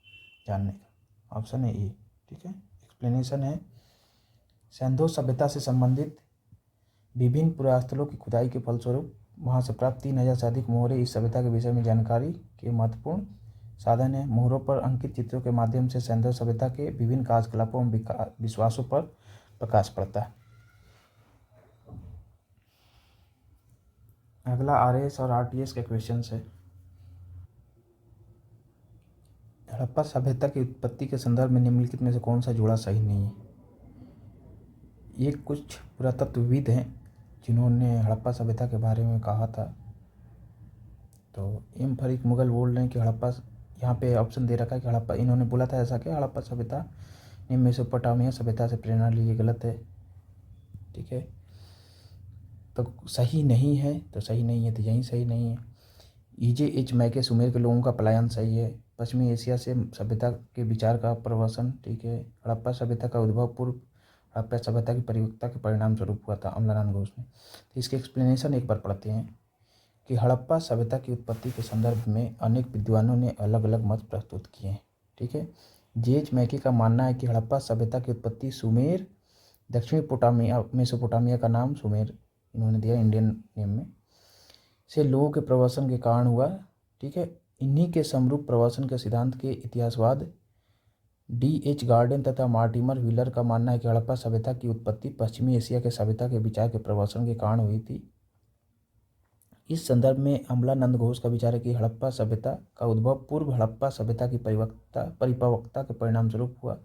जानने का, ऑप्शन है ए। ठीक है, एक्सप्लेनेशन है, सिंधु सभ्यता से संबंधित विभिन्न पुरास्थलों की खुदाई के फलस्वरूप वहाँ से प्राप्त 3000 से अधिक मोहरें इस सभ्यता के विषय में जानकारी के महत्वपूर्ण साधन है। मोहरों पर अंकित चित्रों के माध्यम से सिंधु सभ्यता के विभिन्न कार्यकलापों एवं विश्वासों पर प्रकाश पड़ता है। अगला आरएएस और आरटीएस के क्वेश्चन है। हड़प्पा सभ्यता की उत्पत्ति के संदर्भ में निम्नलिखित में से कौन सा जोड़ा सही नहीं है? ये कुछ पुरातत्वविद हैं जिन्होंने हड़प्पा सभ्यता के बारे में कहा था। तो एम फरीक मुगल बोल रहे हैं कि हड़प्पा, यहाँ पे ऑप्शन दे रखा है कि हड़प्पा, इन्होंने बोला था ऐसा कि हड़प्पा सभ्यता ने मेसोपोटामिया सभ्यता से प्रेरणा ली, ये गलत है। ठीक है, तो सही नहीं है, तो सही नहीं है, तो यही सही नहीं है। EJ मैके सुमेर के लोगों का पलायन सही है। पश्चिमी एशिया से सभ्यता के विचार का प्रवसन, ठीक है। हड़प्पा सभ्यता का उद्भव पूर्व हड़प्पा सभ्यता की परिपक्वता के परिणाम स्वरूप हुआ था, अम्लारान घोष ने। तो इसके एक्सप्लेनेशन एक बार पढ़ते हैं कि हड़प्पा सभ्यता की उत्पत्ति के संदर्भ में अनेक विद्वानों ने अलग अलग मत प्रस्तुत किए हैं। ठीक है, JH मैके का मानना है कि हड़प्पा सभ्यता की उत्पत्ति सुमेर, दक्षिणी मेसोपोटामिया का नाम सुमेर इन्होंने दिया इंडियन नेम में, से लोगों के प्रवासन के कारण हुआ। ठीक है, इन्हीं के समरूप प्रवासन के सिद्धांत के इतिहासवाद DH गार्डन तथा मार्टिमर व्हीलर का मानना है कि हड़प्पा सभ्यता की उत्पत्ति पश्चिमी एशिया के सभ्यता के विचार के प्रवासन के कारण हुई थी। इस संदर्भ में अम्लानंद घोष का विचार है कि हड़प्पा सभ्यता का उद्भव पूर्व हड़प्पा सभ्यता की परिपक्वता के परिणाम स्वरूप हुआ।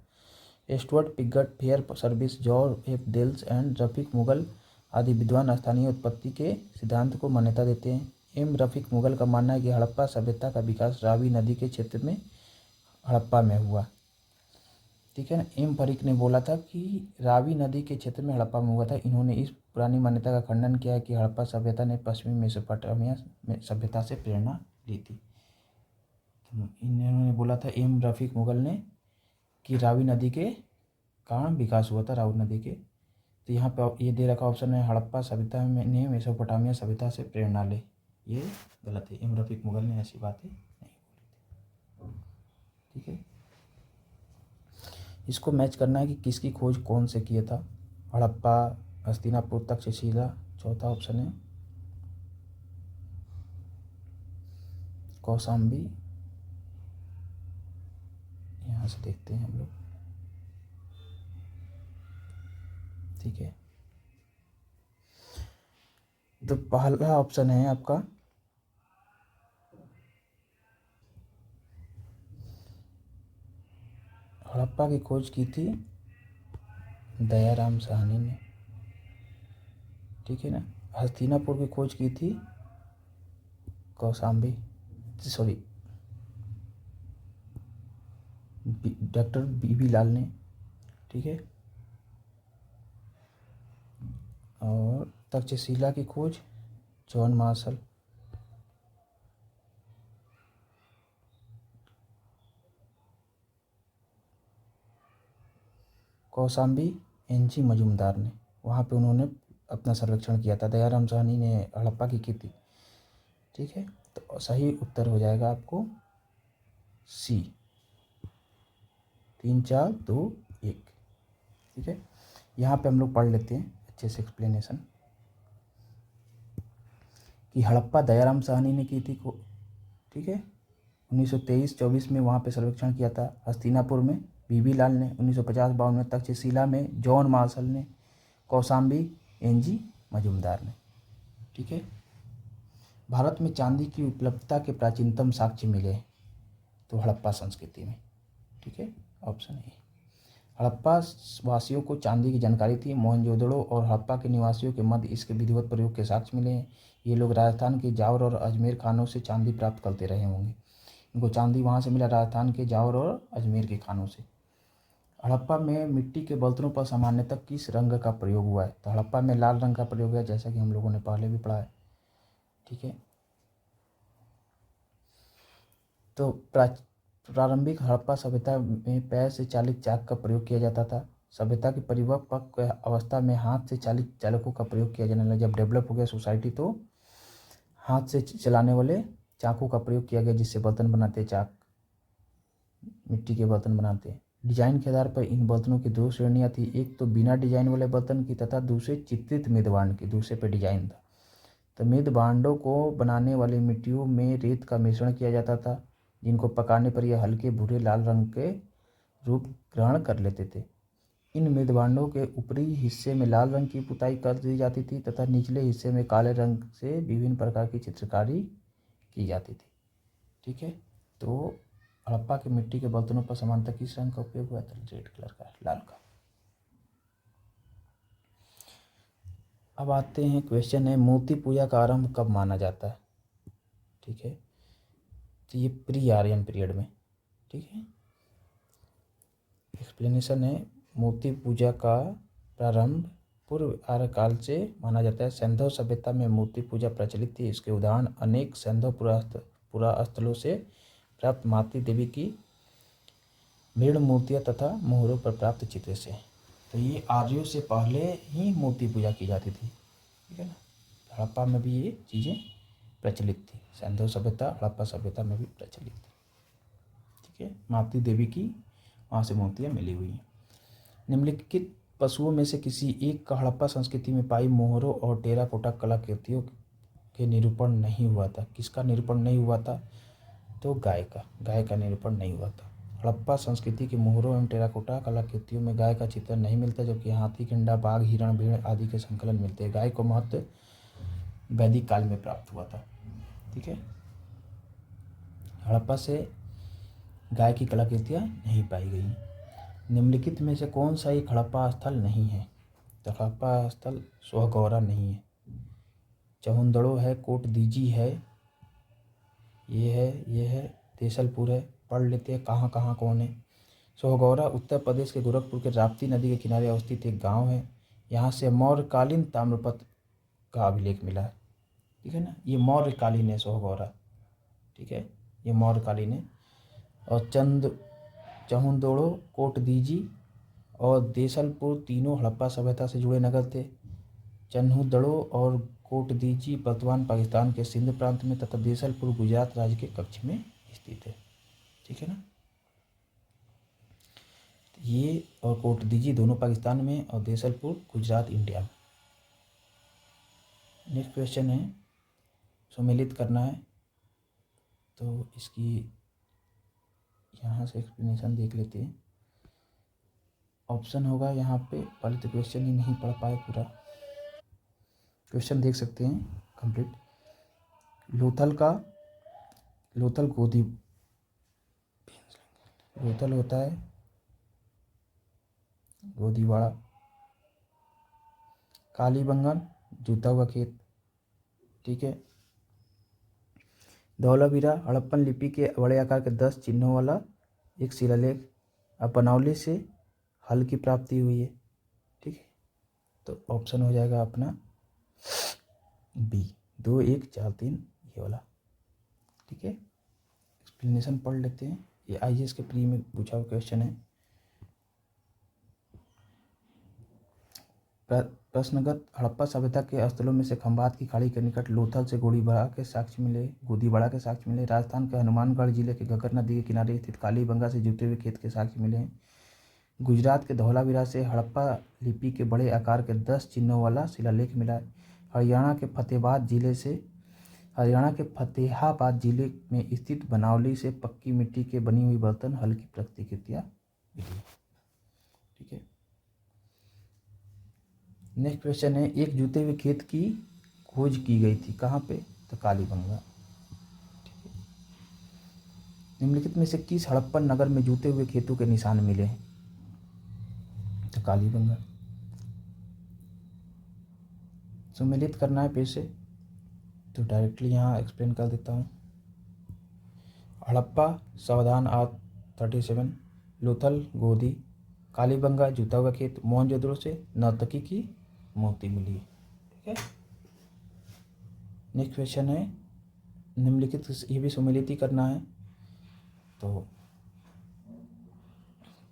Stuart Piggott, Fairservis, George F. Dales and Rafique Mughal आदि विद्वान स्थानीय उत्पत्ति के सिद्धांत को मान्यता देते हैं। एम रफीक मुगल का मानना है कि हड़प्पा सभ्यता का विकास रावी नदी के क्षेत्र में हड़प्पा में हुआ। ठीक है ना, एम फरीक ने बोला था कि रावी नदी के क्षेत्र में हड़प्पा में हुआ था। इन्होंने इस पुरानी मान्यता का खंडन किया है कि हड़प्पा सभ्यता ने पश्चिमी मेसोपोटामिया सभ्यता से प्रेरणा ली थी। इन्होंने बोला था एम रफीक मुगल ने कि रावी नदी के कारण विकास हुआ था, रावी नदी के। तो यहाँ पे ये दे रखा ऑप्शन है, हड़प्पा सभ्यता में ने मेसोपोटामिया सभ्यता से प्रेरणा ले, ये गलत है। एम रफीक मुगल ने ऐसी बातें नहीं बोली थी। ठीक है, इसको मैच करना है कि किसकी खोज कौन से किया था। हड़प्पा, हस्तिनापुर, तक्षशिला, चौथा ऑप्शन है कौशाम्बी। यहाँ से देखते हैं हम लोग। ठीक है, तो पहला ऑप्शन है आपका हड़प्पा की खोज की थी दयाराम साहनी ने। ठीक है ना, हस्तिनापुर की खोज की थी कौशाम्बी, सॉरी डॉक्टर BB लाल ने। ठीक है, और तक्षशिला की खोज John Marshall. Kaushambi NG Majumdar ने, वहाँ पे उन्होंने अपना सर्वेक्षण किया था। दयाराम साहनी ने हड़प्पा की थी ठीक है, तो सही उत्तर हो जाएगा आपको सी, 3 4 2 1। ठीक है, यहाँ पे हम लोग पढ़ लेते हैं अच्छे से एक्सप्लेनेशन कि हड़प्पा दयाराम साहनी ने की थी को। ठीक है, 1923-24 में वहाँ पे सर्वेक्षण किया था। हस्तिनापुर में बीबी लाल ने, 1950-52 में तक्षशिला में जॉन मार्शल ने, कौशाम्बी एनजी मजूमदार ने। ठीक है, भारत में चांदी की उपलब्धता के प्राचीनतम साक्ष्य मिले तो हड़प्पा संस्कृति में। ठीक है, ऑप्शन ए। हड़प्पा वासियों को चांदी की जानकारी थी। मोहनजोदड़ो और हड़प्पा के निवासियों के मध्य इसके विधिवत प्रयोग के साक्ष्य मिले हैं। ये लोग राजस्थान के जावर और अजमेर खानों से चांदी प्राप्त करते रहे होंगे। इनको चांदी वहाँ से मिला, राजस्थान के जावर और अजमेर के खानों से। हड़प्पा में मिट्टी के बर्तनों पर सामान्यतः किस रंग का प्रयोग हुआ है? तो हड़प्पा में लाल रंग का प्रयोग है, जैसा कि हम लोगों ने पहले भी पढ़ा है। ठीक है, तो प्रारंभिक हड़प्पा सभ्यता में पैर से चालित चाक का प्रयोग किया जाता था। सभ्यता की परिपक्व अवस्था में हाथ से चालित चालकों का प्रयोग किया जाने लगा। जब डेवलप हो गया सोसाइटी तो हाथ से चलाने वाले चाकू का प्रयोग किया गया, जिससे बर्तन बनाते, चाक मिट्टी के बर्तन बनाते। डिजाइन के आधार पर इन बर्तनों की दो श्रेणियां थी, एक तो बिना डिजाइन वाले बर्तन की तथा दूसरे चित्रित मृदभांड की। दूसरे पे डिजाइन था। तो मृदभांडों को बनाने वाली मिट्टियों में रेत का मिश्रण किया जाता था, जिनको पकाने पर यह हल्के भूरे लाल रंग के रूप ग्रहण कर लेते थे। इन मृदभांडों के ऊपरी हिस्से में लाल रंग की पुताई कर दी जाती थी तथा निचले हिस्से में काले रंग से विभिन्न प्रकार की चित्रकारी की जाती थी। ठीक है, तो हड़प्पा के मिट्टी के बर्तनों पर सामान्यतः किस रंग का उपयोग हुआ था? रेड कलर का, लाल का। अब आते हैं, क्वेश्चन है मूर्ति पूजा का आरंभ कब माना जाता है? ठीक है, तो ये प्री आर्यन पीरियड में। ठीक है, एक्सप्लेनेशन है मूर्ति पूजा का प्रारंभ पूर्व आर्य काल से माना जाता है। सैंधव सभ्यता में मूर्ति पूजा प्रचलित थी। इसके उदाहरण अनेक सैंधव पुरास्थलों से प्राप्त मातृ देवी की मृण मूर्तियाँ तथा मोहरों पर प्राप्त चित्र से। तो ये आर्यों से पहले ही मूर्ति पूजा की जाती थी। ठीक है ना, हड़प्पा में भी ये चीज़ें प्रचलित थी। सैंधव सभ्यता, हड़प्पा सभ्यता में भी प्रचलित थी। ठीक है, मातृ देवी की वहाँ से मूर्तियाँ मिली हुई हैं। निम्नलिखित पशुओं में से किसी एक का हड़प्पा संस्कृति में पाई मोहरों और टेराकोटा कलाकृतियों के निरूपण नहीं हुआ था। किसका निरूपण नहीं हुआ था? तो गाय का निरूपण नहीं हुआ था। हड़प्पा संस्कृति के मोहरों एवं टेराकोटा कलाकृतियों में गाय का चित्र नहीं मिलता, जबकि हाथी, गंडा, बाघ, हिरण, भेड़ आदि के संकलन मिलते हैं। गाय को महत्व वैदिक काल में प्राप्त हुआ था। ठीक है, हड़प्पा से गाय की कलाकृतियाँ नहीं पाई गई। निम्नलिखित में से कौन सा एक हड़प्पा स्थल नहीं है? तो हड़प्पा स्थल सोहगौरा नहीं है, चहुंदड़ो है, कोट दीजी है, ये है देसलपुर है। पढ़ लेते हैं कहाँ कहाँ कौन है। सोहगौरा उत्तर प्रदेश के गोरखपुर के राप्ती नदी के किनारे अवस्थित एक गांव है। यहाँ से मौर्यकालीन ताम्रपत्र का अभिलेख मिला है। ठीक है ना, ये मौर्यकालीन है सोहगौरा। ठीक है, ये मौर्यकालीन है। और चहुंदड़ो, कोटदीजी और देसलपुर तीनों हड़प्पा सभ्यता से जुड़े नगर थे। चन्हुदड़ो और कोटदीजी वर्तमान पाकिस्तान के सिंध प्रांत में तथा देसलपुर गुजरात राज्य के कच्छ में स्थित है। ठीक है ना, ये और कोटदीजी दोनों पाकिस्तान में और देसलपुर गुजरात इंडिया में। नेक्स्ट क्वेश्चन है, सुमेलित करना है, तो इसकी यहाँ से एक्सप्लेनेशन देख लेते हैं। ऑप्शन होगा यहाँ पे, पहले तो क्वेश्चन ही नहीं पढ़ पाए पूरा। क्वेश्चन देख सकते हैं कंप्लीट। लोथल गोदी, लोथल होता है गोदीवाड़ा। कालीबंगन जूता हुआ खेत। ठीक है, धौलावीरा हड़प्पन लिपि के बड़े आकार के 10 चिन्हों वाला एक शिलालेख। अब बनौली से हल की प्राप्ति हुई है। ठीक है, तो ऑप्शन हो जाएगा अपना बी, 2 1 4 3 ये वाला। ठीक है, एक्सप्लेनेशन पढ़ लेते हैं। ये आईएएस के प्री में पूछा हुआ क्वेश्चन है। प्रश्नगत हड़प्पा सभ्यता के स्थलों में से खंभात की खाड़ी के निकट लोथल से गोदीबाड़ा के साक्ष्य मिले। राजस्थान के हनुमानगढ़ जिले के घग्गर नदी के किनारे स्थित कालीबंगा से जुटे हुए खेत के साक्ष्य मिले हैं। गुजरात के धौलावीरा से हड़प्पा लिपि के बड़े आकार के 10 चिन्हों वाला शिलालेख मिला है। हरियाणा के फतेहाबाद जिले में स्थित बनावली से पक्की मिट्टी के बनी हुई बर्तन हल्की प्रतिकृतियां मिली। ठीक है, नेक्स्ट क्वेश्चन है, एक जूते हुए खेत की खोज की गई थी, कहाँ पे? तो कालीबंगा। निम्नलिखित में से किस हड़प्पन नगर में जूते हुए खेतों के निशान मिले हैं? तो कालीबंगा। सम्मिलित करना है फिर से, तो डायरेक्टली यहाँ एक्सप्लेन कर देता हूँ। हड़प्पा सावधान आर्ट 37, लोथल गोदी, कालीबंगा जूता हुआ खेत, मोहनजोदड़ो से नर्तकी की मूर्ति मिली है। ठीक है, नेक्स्ट क्वेश्चन है, निम्नलिखित, ये भी सम्मिलित ही करना है, तो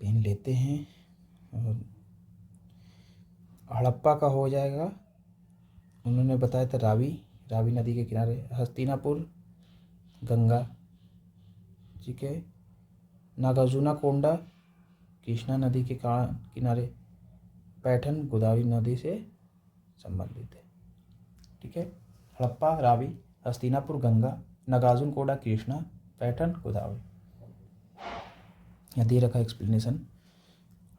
पेन लेते हैं और हड़प्पा का हो जाएगा, उन्होंने बताया था रावी नदी के किनारे, हस्तिनापुर गंगा, ठीक है, नागार्जुनकोंडा कृष्णा नदी के किनारे, पैठन गोदावरी नदी से संबंधित है। ठीक है, हड़प्पा रावी, हस्तिनापुर गंगा, नागार्जुनकोंडा कृष्णा, पैठन गोदावरी। यहाँ दे रखा एक्सप्लेनेशन,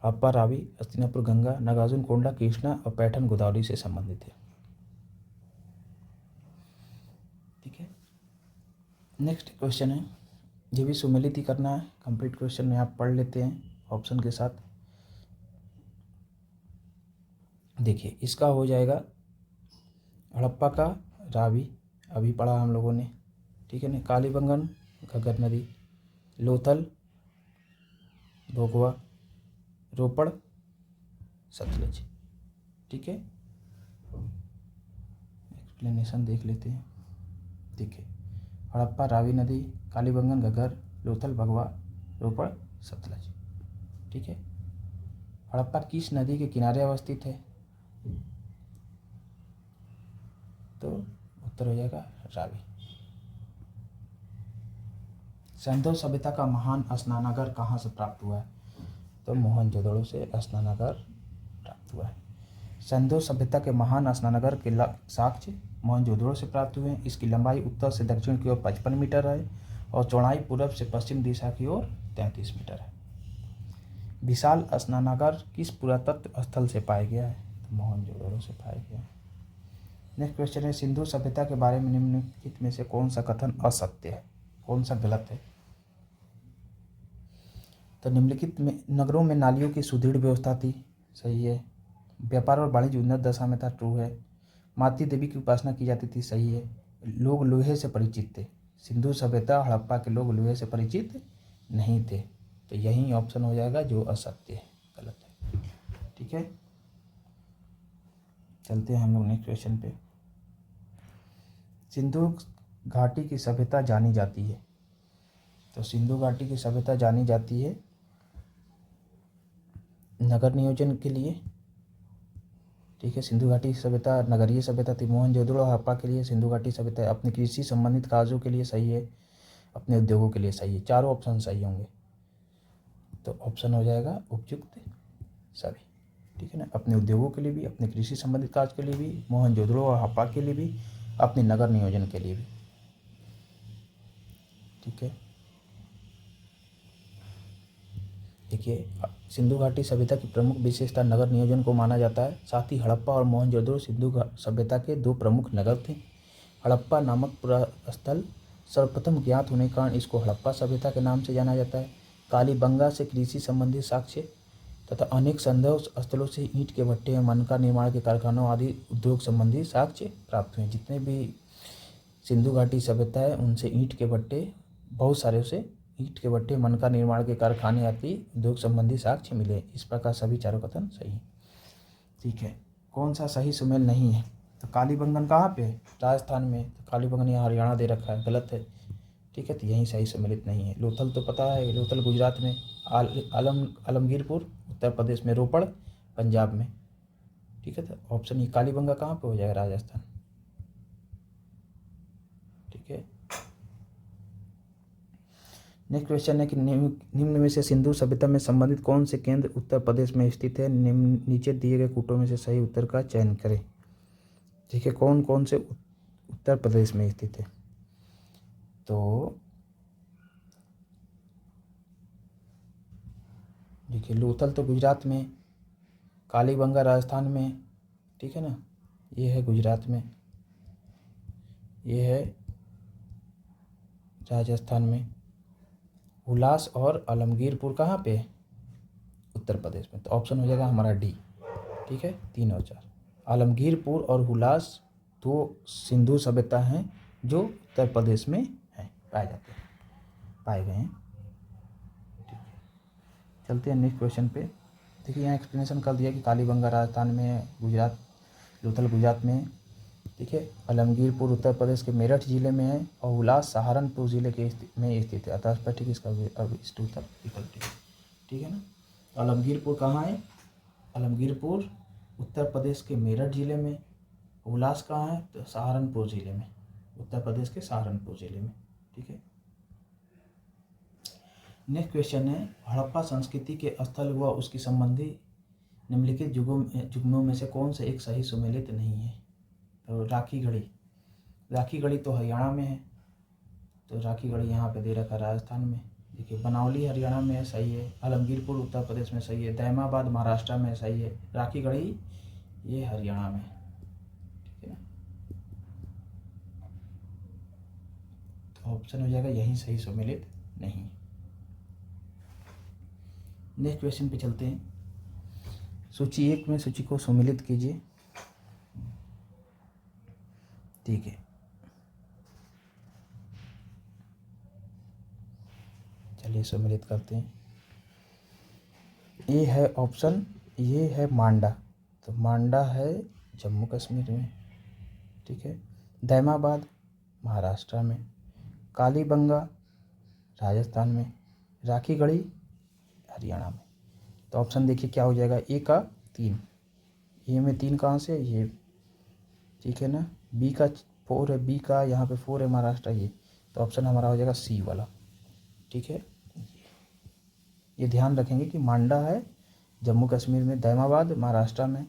हड़प्पा रावी, हस्तिनापुर गंगा, नागार्जुनकोंडा कृष्णा और पैठन गोदावरी से संबंधित है। ठीक है, नेक्स्ट क्वेश्चन है, ये भी सुमेलित ही करना है, कंप्लीट क्वेश्चन में आप पढ़ लेते हैं ऑप्शन के साथ। देखिए, इसका हो जाएगा हड़प्पा का रावी, अभी पढ़ा हम लोगों ने, ठीक है ना, कालीबंगन घग्गर नदी, लोथल भोगवा, रोपड़ सतलज। ठीक है, एक्सप्लेनेशन देख लेते हैं। देखिए, हड़प्पा रावी नदी, कालीबंगन घग्गर, लोथल भगवा, रोपड़ सतलज। ठीक है, हड़प्पा किस नदी के किनारे अवस्थित है? तो उत्तर हो जाएगा रावी। सिंधु सभ्यता का महान स्नानागार कहाँ से प्राप्त हुआ है? तो मोहनजोदड़ो से स्नानागार प्राप्त हुआ है। सिंधु सभ्यता के महान स्नानागार के साक्ष्य मोहनजोदड़ो से प्राप्त हुए हैं। इसकी लंबाई उत्तर से दक्षिण की ओर 55 मीटर है और चौड़ाई पूर्व से पश्चिम दिशा की ओर 33 मीटर है। विशाल स्नानागार किस पुरातत्व स्थल से पाया गया है? तो मोहनजोदड़ो से पाया गया है। नेक्स्ट क्वेश्चन है, सिंधु सभ्यता के बारे में निम्नलिखित में से कौन सा कथन असत्य है, कौन सा गलत है? तो निम्नलिखित में नगरों में नालियों की सुदृढ़ व्यवस्था थी, सही है। व्यापार और वाणिज्य उन्नत दशा में था, ट्रू है। मातृ देवी की उपासना की जाती थी, सही है। लोग लोहे से परिचित थे, सिंधु सभ्यता हड़प्पा के लोग लोहे से परिचित नहीं थे, तो यही ऑप्शन हो जाएगा जो असत्य है, गलत है। ठीक है, चलते हैं हम लोग नेक्स्ट क्वेश्चन पे। सिंधु घाटी की सभ्यता जानी जाती है, तो सिंधु घाटी की सभ्यता जानी जाती है नगर नियोजन के लिए। ठीक है, सिंधु घाटी सभ्यता नगरीय सभ्यता थी। मोहनजोदड़ो हड़प्पा के लिए सिंधु घाटी सभ्यता अपने कृषि संबंधित कार्यों के लिए सही है, अपने उद्योगों के लिए सही है। चारों ऑप्शन सही होंगे, तो ऑप्शन हो जाएगा उपयुक्त सभी। ठीक है ना, अपने उद्योगों के लिए भी, अपने कृषि संबंधित कार्य के लिए भी, मोहनजोदड़ो और हड़प्पा के लिए भी, अपने नगर नियोजन के लिए भी। ठीक है, देखिए, सिंधु घाटी सभ्यता की प्रमुख विशेषता नगर नियोजन को माना जाता है। साथ ही हड़प्पा और मोहनजोदड़ो सिंधु सभ्यता के दो प्रमुख नगर थे। हड़प्पा नामक पूरा स्थल सर्वप्रथम ज्ञात होने के कारण इसको हड़प्पा सभ्यता के नाम से जाना जाता है। कालीबंगा से कृषि संबंधित साक्ष्य तथा अनेक संदेह स्थलों से ईंट के भट्टे, मनका निर्माण के कारखानों आदि उद्योग संबंधी साक्ष्य प्राप्त हुए। जितने भी सिंधु घाटी सभ्यता है उनसे ईंट के भट्टे, बहुत सारे से ईंट के भट्टे, मनका निर्माण के कारखाने आदि उद्योग संबंधी साक्ष्य मिले। इस प्रकार सभी चारों कथन सही है। ठीक है, कौन सा सही सुमेल नहीं है? तो कालीबंगन कहाँ पे है? राजस्थान में। तो कालीबंगन यहाँ हरियाणा दे रखा है, गलत है। ठीक है, तो यहीं सही सम्मिलित नहीं है। लोथल तो पता है, लोथल गुजरात में, आलमगीरपुर उत्तर प्रदेश में, रोपड़ पंजाब में। ठीक है, तो ऑप्शन ई कालीबंगा कहाँ पे हो जाएगा? राजस्थान। ठीक है, नेक्स्ट क्वेश्चन है कि निम्न में से सिंधु सभ्यता में संबंधित कौन से केंद्र उत्तर प्रदेश में स्थित है? निम्न नीचे दिए गए कूटों में से सही उत्तर का चयन करें। ठीक है, कौन कौन से उत्तर प्रदेश में स्थित है? तो देखिए, लोथल तो गुजरात में, कालीबंगा राजस्थान में, ठीक है ना, ये है गुजरात में, ये है राजस्थान में। हुलास और आलमगीरपुर कहाँ पे? उत्तर प्रदेश में। तो ऑप्शन हो जाएगा हमारा डी। ठीक है, 3 और 4। आलमगीरपुर और हुलास दो सिंधु सभ्यता हैं जो उत्तर प्रदेश में हैं, पाए गए हैं। ठीक है, चलते हैं नेक्स्ट क्वेश्चन पे। देखिए, यहाँ एक्सप्लेनेशन कर दिया कि कालीबंगा राजस्थान में, गुजरात, लोथल गुजरात में है। ठीक है, आलमगीरपुर उत्तर प्रदेश के मेरठ जिले में है और हुलास सहारनपुर जिले के में स्थित है। अतः स्पष्ट इसका अब इष्ट उत्तर विकल्प। ठीक है ना, आलमगीरपुर कहाँ है? आलमगीरपुर उत्तर प्रदेश के मेरठ जिले में। हुलास कहाँ है? तो सहारनपुर जिले में, उत्तर प्रदेश के सहारनपुर जिले में। ठीक है, नेक्स्ट क्वेश्चन है, हड़प्पा संस्कृति के स्थल व उसकी संबंधी निम्नलिखित जुगनों में से कौन सा एक सही सुमेलित नहीं है? तो राखी गढ़ी तो हरियाणा में है, तो राखी गढ़ी यहाँ पे दे रखा राजस्थान में। देखिए, बनावली हरियाणा में है, सही है। आलमगीरपुर उत्तर प्रदेश में, सही है। दैमाबाद महाराष्ट्र में, सही है। राखी गढ़ी ये हरियाणा में। ठीक है ना, तो ऑप्शन हो जाएगा यही सही सुमेलित नहीं। नेक्स्ट क्वेश्चन पे चलते हैं। सूची 1 में सूची को सुमेलित कीजिए। ठीक है, चलिए सम्मिलित करते हैं। ये है ऑप्शन, ये है मांडा, तो मांडा है जम्मू कश्मीर में। ठीक है, दैमाबाद महाराष्ट्र में, कालीबंगा राजस्थान में, राखी गढ़ी हरियाणा में। तो ऑप्शन देखिए क्या हो जाएगा, ए का 3, ए में 3 कहाँ से? ये। ठीक है ना, बी का 4 है, बी का यहाँ पे 4 है महाराष्ट्र, ये। तो ऑप्शन हमारा हो जाएगा सी वाला। ठीक है, ये ध्यान रखेंगे कि मांडा है जम्मू कश्मीर में, दैमाबाद महाराष्ट्र में,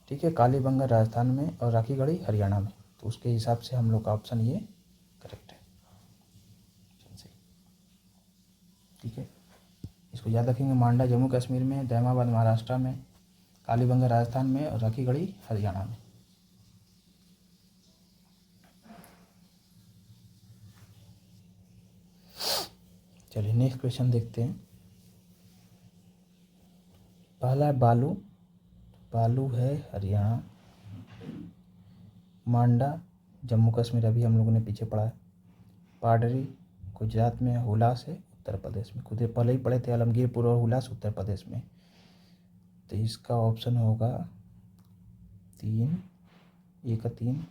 ठीक है, कालीबंगा राजस्थान में और राखी गढ़ी हरियाणा में। तो उसके हिसाब से हम लोग का ऑप्शन ये करेक्ट है। ठीक है, इसको याद रखेंगे, मांडा जम्मू कश्मीर में, दैमाबाद महाराष्ट्र में, कालीबंगा राजस्थान में और राखी गढ़ी हरियाणा में। चलिए नेक्स्ट क्वेश्चन देखते हैं। पहला है बालू, बालू है हरियाणा, मांडा जम्मू कश्मीर अभी हम लोगों ने पीछे पढ़ा है, पाडरी गुजरात में, हुलास है उत्तर प्रदेश में। खुद पहले ही पढ़े थे, आलमगीरपुर और हुलास उत्तर प्रदेश में। तो इसका ऑप्शन होगा 3, ए का 3,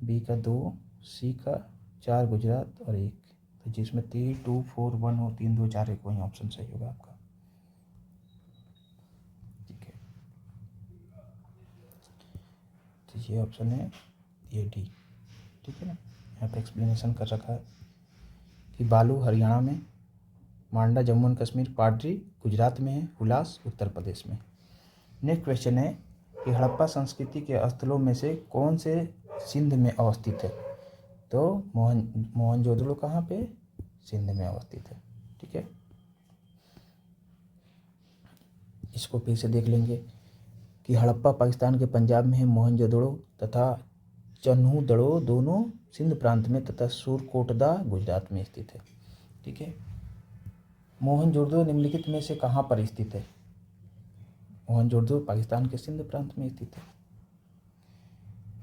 बी का 2, सी का 4 गुजरात और 1। तो जिसमें 3, 2, 4, 1 हो, 3, 2, 4, 1 वही ऑप्शन सही होगा आपका। ठीक है, तो ये ऑप्शन है ये डी। ठीक है ना, यहाँ पे एक्सप्लेनेशन कर रखा है कि बालू हरियाणा में, मांडा जम्मू एंड कश्मीर, पाडरी गुजरात में है, हुलास उत्तर प्रदेश में। नेक्स्ट क्वेश्चन है कि हड़प्पा संस्कृति के स्थलों में से कौन से सिंध में अवस्थित है? तो मोहनजोदड़ो कहाँ पे? सिंध में अवस्थित है। ठीक है, इसको फिर से देख लेंगे कि हड़प्पा पाकिस्तान के पंजाब में है, मोहनजोदड़ो तथा चन्हूदड़ो दोनों सिंध प्रांत में तथा सुरकोटदा गुजरात में स्थित है। ठीक है, मोहनजोदड़ो निम्नलिखित में से कहाँ पर स्थित है? मोहनजोदड़ो पाकिस्तान के सिंध प्रांत में स्थित है।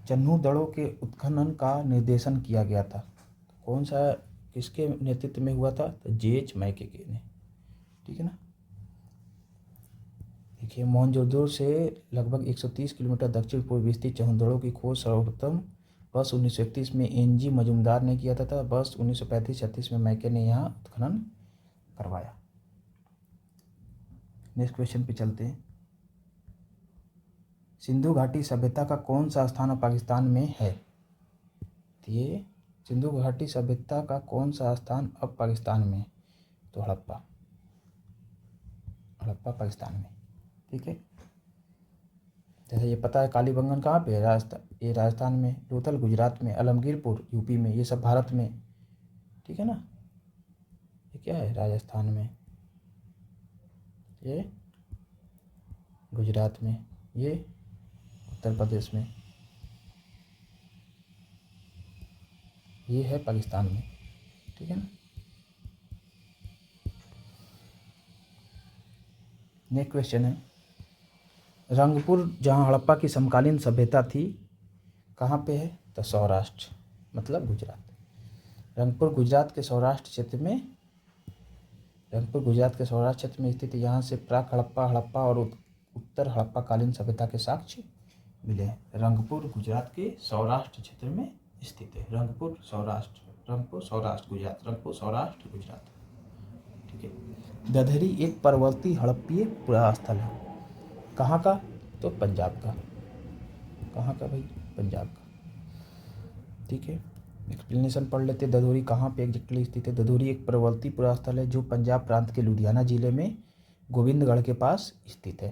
चन्हूदड़ो के उत्खनन का निर्देशन किया गया था, कौन सा, किसके नेतृत्व में हुआ था? तो जे.एच. मैके ने। ठीक है ना, देखिए, मोहनजोदड़ो से लगभग 130 किलोमीटर दक्षिण पूर्व स्थित चन्हूदड़ो की खोज सर्वप्रथम वर्ष 1931 में एन.जी. मजूमदार ने किया था वर्ष 1935-36 में मैके ने यहाँ उत्खनन करवाया। नेक्स्ट क्वेश्चन पे चलते हैं। सिंधु घाटी सभ्यता का कौन सा स्थान अब पाकिस्तान में है? तो ये सिंधु घाटी सभ्यता का कौन सा स्थान अब पाकिस्तान में है? तो हड़प्पा, हड़प्पा पाकिस्तान में। ठीक है, जैसे ये पता है कालीबंगन कहाँ पे है? ये राजस्थान में, लोथल गुजरात में, अलमगीरपुर यूपी में, ये सब भारत में। ठीक है ना, ये क्या है? राजस्थान में, ये गुजरात में, ये उत्तर प्रदेश में, ये है पाकिस्तान में। ठीक है ना। नेक्स्ट क्वेश्चन है, रंगपुर जहाँ हड़प्पा की समकालीन सभ्यता थी कहाँ पे है? तो सौराष्ट्र, मतलब गुजरात। रंगपुर गुजरात के सौराष्ट्र क्षेत्र में, रंगपुर गुजरात के सौराष्ट्र क्षेत्र में स्थित है। यहाँ से प्राक हड़प्पा, हड़प्पा और उत्तर हड़प्पा कालीन सभ्यता के साक्ष्य मिले हैं। रंगपुर गुजरात के सौराष्ट्र क्षेत्र में स्थित है। रंगपुर सौराष्ट्र गुजरात, रंगपुर सौराष्ट्र गुजरात। ठीक है। दधरी एक पर्वतीय हड़प्पीय पुरास्थल है। कहाँ का? तो पंजाब का। कहाँ का भाई? पंजाब का। ठीक है, एक्सप्लेनेशन पढ़ लेते। दधोरी कहाँ पे एग्जैक्टली स्थित है? दधोरी एक पर्वतीय पुरास्थल है जो पंजाब प्रांत के लुधियाना जिले में गोविंदगढ़ के पास स्थित है।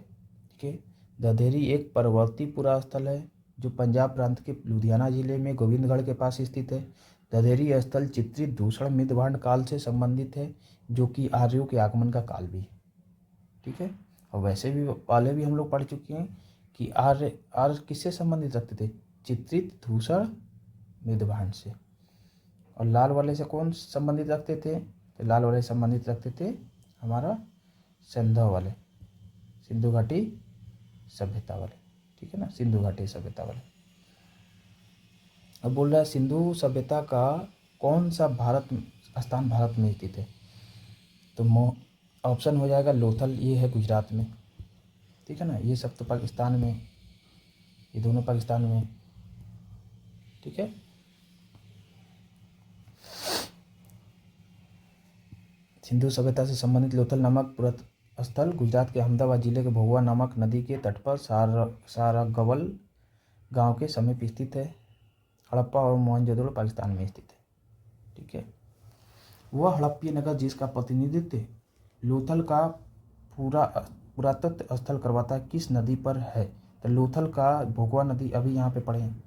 ठीक है, दधेरी एक पर्वतीय पुरास्थल है जो पंजाब प्रांत के लुधियाना जिले में गोविंदगढ़ के पास स्थित है। दधेरी स्थल चित्रित दूषण मृदभांड काल से संबंधित है जो कि आर्यों के आगमन का काल भी है। ठीक है, और वैसे भी पहले भी हम लोग पढ़ चुके हैं कि आर्य किससे संबंधित रखते थे? चित्रित धूसर मृदभांड से। और लाल वाले से कौन संबंधित रखते थे? तो लाल वाले संबंधित रखते थे हमारा सिंधु वाले, सिंधु घाटी सभ्यता वाले। ठीक है ना, सिंधु घाटी सभ्यता वाले। अब बोल रहा है सिंधु सभ्यता का कौन सा स्थान भारत में स्थित है? तो ऑप्शन हो जाएगा लोथल, ये है गुजरात में। ठीक है ना, ये सब तो पाकिस्तान में, ये दोनों पाकिस्तान में। ठीक है, सिंधु सभ्यता से संबंधित लोथल नामक पुरातत्व स्थल गुजरात के अहमदाबाद जिले के भोगवा नामक नदी के तट पर सारागवल गांव के समीप स्थित है। हड़प्पा और मोहनजोदड़ो पाकिस्तान में स्थित है। ठीक है, वह हड़प्पीय नगर जिसका प्रतिनिधित्व लोथल का पुरातत्व स्थल करवाता है किस नदी पर है? तो लोथल का भोगवा नदी, अभी यहाँ पे पढ़े हैं।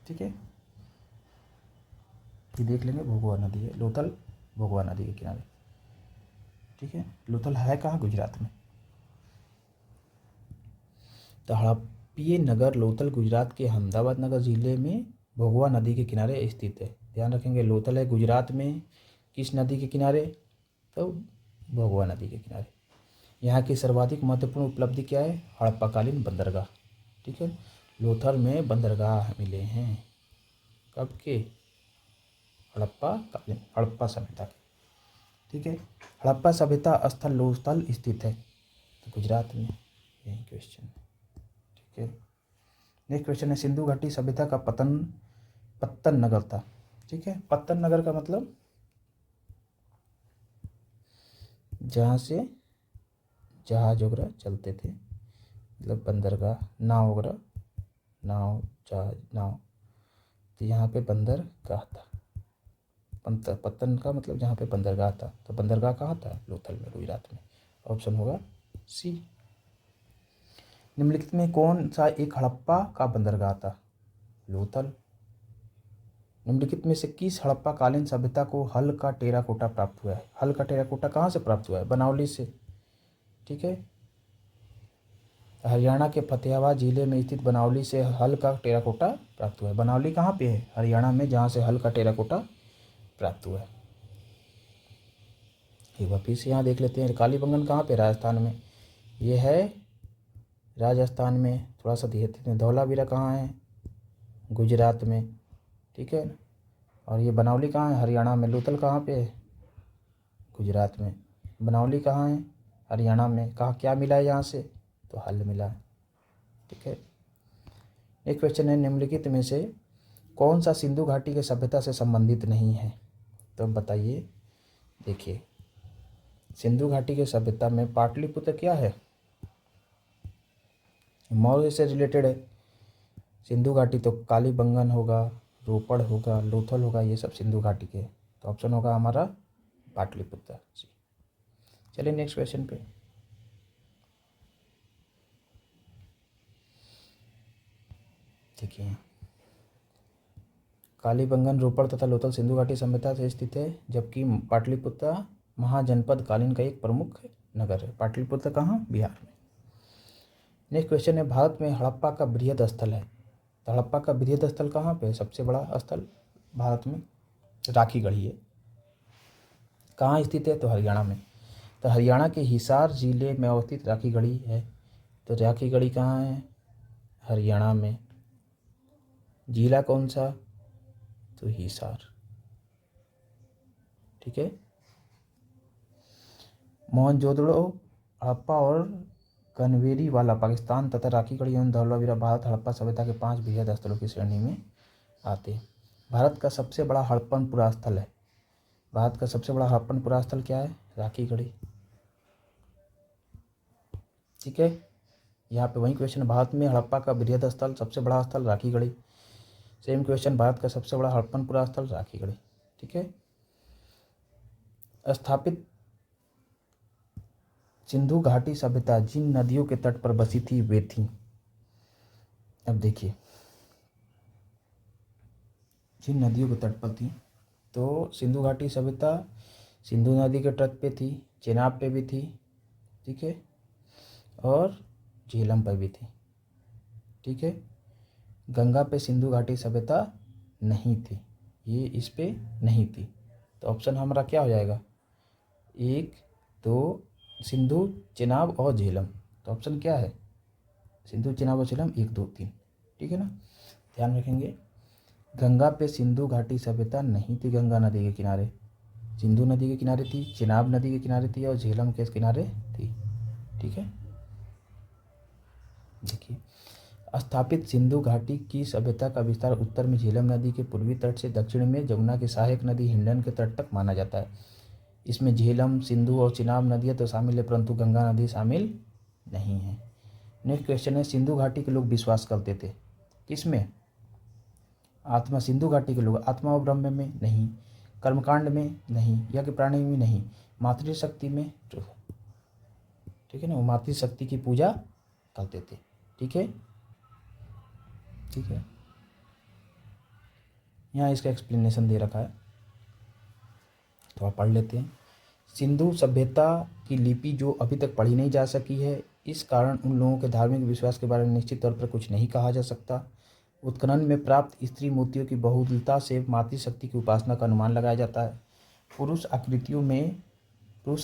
ठीक है, ये देख लेंगे, भोगवा नदी है, लोथल भोगवा नदी के किनारे। ठीक है, लोथल है कहाँ? गुजरात में। तो हड़प्पीय नगर लोथल गुजरात के अहमदाबाद नगर जिले में भोगवा नदी के किनारे स्थित है। ध्यान रखेंगे, लोथल है गुजरात में, किस नदी के किनारे? तो भोगवा नदी के किनारे। यहाँ की सर्वाधिक महत्वपूर्ण उपलब्धि क्या है? हड़प्पाकालीन बंदरगाह। ठीक है, लोथल में बंदरगाह मिले हैं। कब के? हड़प्पाकालीन, हड़प्पा सभ्यता के। ठीक है, हड़प्पा सभ्यता स्थल लोथल स्थित है, तो गुजरात में। यही क्वेश्चन है। ठीक है, नेक्स्ट क्वेश्चन है, सिंधु घाटी सभ्यता का पत्तन नगर था। ठीक है, पत्तन नगर का मतलब जहाँ से जहाज वगैरह चलते थे, मतलब बंदरगाह, नाव वगैरह, नाव, जहाज, नाव। तो यहाँ पे बंदरगाह था। पत्तन का मतलब जहाँ पे बंदरगाह था। तो बंदरगाह कहाँ था? लोथल में, गुजरात में। ऑप्शन होगा सी। निम्नलिखित में कौन सा एक हड़प्पा का बंदरगाह था? लोथल। निम्नलिखित में से किस हड़प्पा कालीन सभ्यता को हल का टेराकोटा प्राप्त हुआ है? हल का टेराकोटा कहाँ से प्राप्त हुआ है? बनावली से। ठीक है, हरियाणा के फतेहाबाद जिले में स्थित बनावली से हल का टेराकोटा प्राप्त हुआ है। बनावली कहाँ पे है? हरियाणा में, जहाँ से हल का टेराकोटा प्राप्त हुआ है। एक बार फिर से यहाँ देख लेते हैं, कालीबंगन कहाँ पे? राजस्थान में। ये है राजस्थान में। थोड़ा सा देखते हैं, धौलावीरा कहाँ है? गुजरात में। ठीक है, और ये बनावली कहाँ है? हरियाणा में। लोथल कहाँ पे है? गुजरात में। बनावली कहाँ है? हरियाणा में। कहाँ क्या मिला है यहाँ से? तो हल मिला है। ठीक है, एक क्वेश्चन है, निम्नलिखित में से कौन सा सिंधु घाटी के सभ्यता से संबंधित नहीं है? तो बताइए। देखिए, सिंधु घाटी के सभ्यता में पाटलिपुत्र क्या है? मौर्य से रिलेटेड है। सिंधु घाटी तो कालीबंगन होगा, रोपड़ होगा, लोथल होगा, ये सब सिंधु घाटी के। तो ऑप्शन होगा हमारा पाटलिपुत्र। चलिए नेक्स्ट क्वेश्चन पे। देखिए, कालीबंगन, रोपड़ तथा लोथल सिंधु घाटी सभ्यता से स्थित है, जबकि पाटलिपुत्र महाजनपद कालीन का एक प्रमुख नगर है। पाटलिपुत्र कहाँ? बिहार में। नेक्स्ट क्वेश्चन है, भारत में हड़प्पा का बृहद स्थल है। तो हड़प्पा का बृहद स्थल कहाँ पे? सबसे बड़ा स्थल भारत में राखी गढ़ी है। कहाँ स्थित है? तो हरियाणा में। तो हरियाणा के हिसार जिले में अवस्थित राखी गढ़ी है। तो राखी गढ़ी कहाँ है? हरियाणा में। जिला कौन सा? तो हिसार। ठीक है। मोहनजोदड़ो, हड़प्पा और कनवेरी वाला पाकिस्तान तथा राखी गढ़ी एवं धौलावीरा भारत हड़प्पा सभ्यता के 5 बृहद स्थलों की श्रेणी में आते हैं। भारत का सबसे बड़ा हड़प्पन स्थल है। भारत का सबसे बड़ा हड़प्पन स्थल क्या है? राखी गढ़ी। ठीक है। यहाँ पे वही क्वेश्चन, भारत में हड़प्पा का बृहद स्थल, सबसे बड़ा स्थल राखी गढ़ी। सेम क्वेश्चन, भारत का सबसे बड़ा हड़प्पन स्थल राखी गढ़ी। ठीक है। स्थापित सिंधु घाटी सभ्यता जिन नदियों के तट पर बसी थी वे थी। अब देखिए, जिन नदियों के तट पर थी, तो सिंधु घाटी सभ्यता सिंधु नदी के तट पे थी, चेनाब पे भी थी, ठीक है, और झेलम पर भी थी। ठीक है। गंगा पे सिंधु घाटी सभ्यता नहीं थी, ये इस पे नहीं थी। तो ऑप्शन हमारा क्या हो जाएगा? 1, 2, सिंधु, चेनाब और झेलम। तो ऑप्शन क्या है? सिंधु, चेनाब और झेलम, 1, 2, 3। ठीक है ना। ध्यान रखेंगे, गंगा पे सिंधु घाटी सभ्यता नहीं थी। गंगा नदी के किनारे सिंधु नदी के किनारे थी, चेनाब नदी के किनारे थी और झेलम के किनारे थी। ठीक है। देखिए, स्थापित सिंधु घाटी की सभ्यता का विस्तार उत्तर में झेलम नदी के पूर्वी तट से दक्षिण में जमुना की सहायक नदी हिंडन के तट तक माना जाता है। इसमें झेलम, सिंधु और चिनाब नदियाँ तो शामिल है, परंतु गंगा नदी शामिल नहीं है। नेक्स्ट क्वेश्चन है, सिंधु घाटी के लोग विश्वास करते थे किसमें? आत्मा। सिंधु घाटी के लोग आत्मा और ब्रह्म में नहीं, कर्मकांड में नहीं, यज्ञ प्राणी में नहीं, मातृशक्ति में। ठीक है ना, वो मातृशक्ति की पूजा करते थे। ठीक है। ठीक है, यहाँ इसका एक्सप्लेनेशन दे रखा है, तो आप पढ़ लेते हैं। सिंधु सभ्यता की लिपि जो अभी तक पढ़ी नहीं जा सकी है, इस कारण उन लोगों के धार्मिक विश्वास के बारे में निश्चित तौर पर कुछ नहीं कहा जा सकता। उत्खनन में प्राप्त स्त्री मूर्तियों की बहुलता से मातृशक्ति की उपासना का अनुमान लगाया जाता है। पुरुष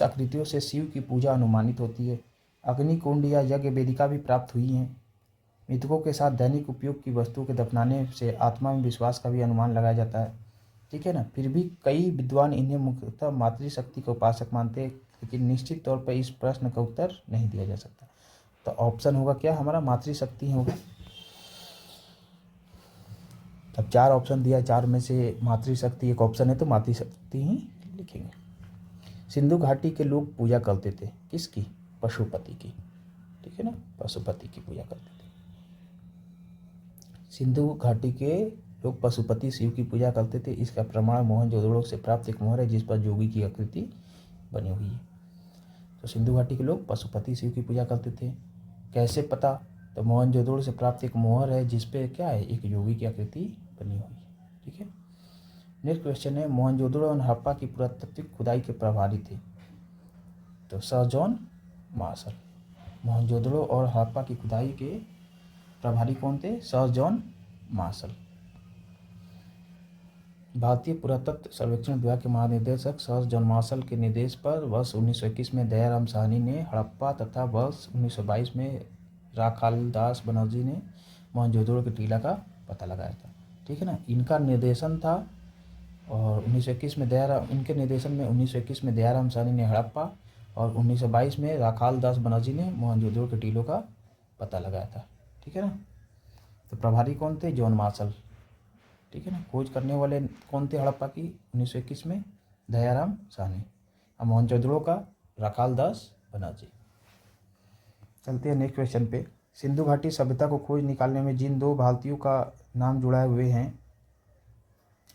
आकृतियों से शिव की पूजा अनुमानित होती है। अग्निकुंड या यज्ञ वेदिका भी प्राप्त हुई हैं। मृतकों के साथ दैनिक उपयोग की वस्तुओं के दफनाने से आत्मा में विश्वास का भी अनुमान लगाया जाता है। ठीक है ना। फिर भी कई विद्वान इन्हें मुख्यतः मातृशक्ति का उपासक मानते हैं, लेकिन निश्चित तौर पर इस प्रश्न का उत्तर नहीं दिया जा सकता। तो ऑप्शन होगा क्या हमारा? मातृशक्ति होगा। अब 4 ऑप्शन दिया, 4 में से मातृशक्ति एक ऑप्शन है, तो मातृशक्ति ही लिखेंगे। सिंधु घाटी के लोग पूजा करते थे किसकी? पशुपति की। ठीक है ना, पशुपति की पूजा करते थे। सिंधु घाटी के लोग पशुपति शिव की पूजा करते थे। इसका प्रमाण मोहनजोदड़ो से प्राप्त एक मोहर है जिस पर जोगी की आकृति बनी हुई है। तो सिंधु घाटी के लोग पशुपति शिव की पूजा करते थे। कैसे पता? तो मोहनजोदड़ो से प्राप्त एक मोहर है जिस पे क्या है? एक योगी की आकृति बनी हुई है। ठीक है। नेक्स्ट क्वेश्चन है, मोहनजोदड़ो और हड़प्पा की पुरातात्विक खुदाई के प्रभारी थे। तो सर जॉन मार्शल। मोहनजोदड़ो और हड़प्पा की खुदाई के प्रभारी कौन थे? Sir John Marshall. भारतीय पुरातत्व सर्वेक्षण विभाग के महानिदेशक सर जॉन मार्शल के निर्देश पर वर्ष 1921 में दयाराम साहनी ने हड़प्पा तथा वर्ष 1922 में राखालदास बनर्जी ने मोहनजोदड़ो के टीला का पता लगाया था। ठीक है ना, इनका निर्देशन था। और 1921 में इनके निर्देशन में 1921 में दयाराम साहनी ने हड़प्पा और 1922 में राखालदास बनर्जी ने मोहनजोदड़ो के टीलों का पता लगाया था। ठीक है ना। तो प्रभारी कौन थे? John Marshall. ठीक है ना। खोज करने वाले कौन थे हड़प्पा की 1921 में? दयाराम साहनी। और मोहनजोदड़ो का राखालदास बनर्जी। चलते हैं नेक्स्ट क्वेश्चन पे। सिंधु घाटी सभ्यता को खोज निकालने में जिन दो भारतीयों का नाम जुड़ाए हुए हैं,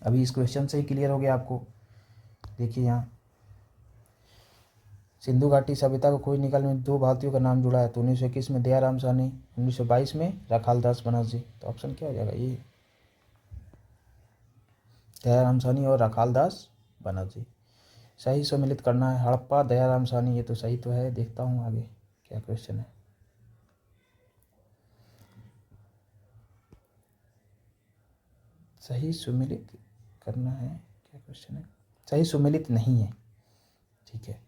अभी इस क्वेश्चन से ही क्लियर हो गया आपको। देखिए यहाँ सिंधु घाटी सभ्यता को खोज निकालने में दो भारतीयों का नाम जुड़ा है, तो 1921 में दयाराम साहनी, 1922 में राखालदास बनर्जी। तो ऑप्शन क्या हो जाएगा? ये दयाराम साहनी और राखालदास बनर्जी। सही सम्मिलित करना है, हड़प्पा दयाराम साहनी, ये तो सही तो है। देखता हूँ आगे क्या क्वेश्चन है। सही सुमेलित करना है, क्या क्वेश्चन है? सही सुमेलित नहीं है, ठीक है।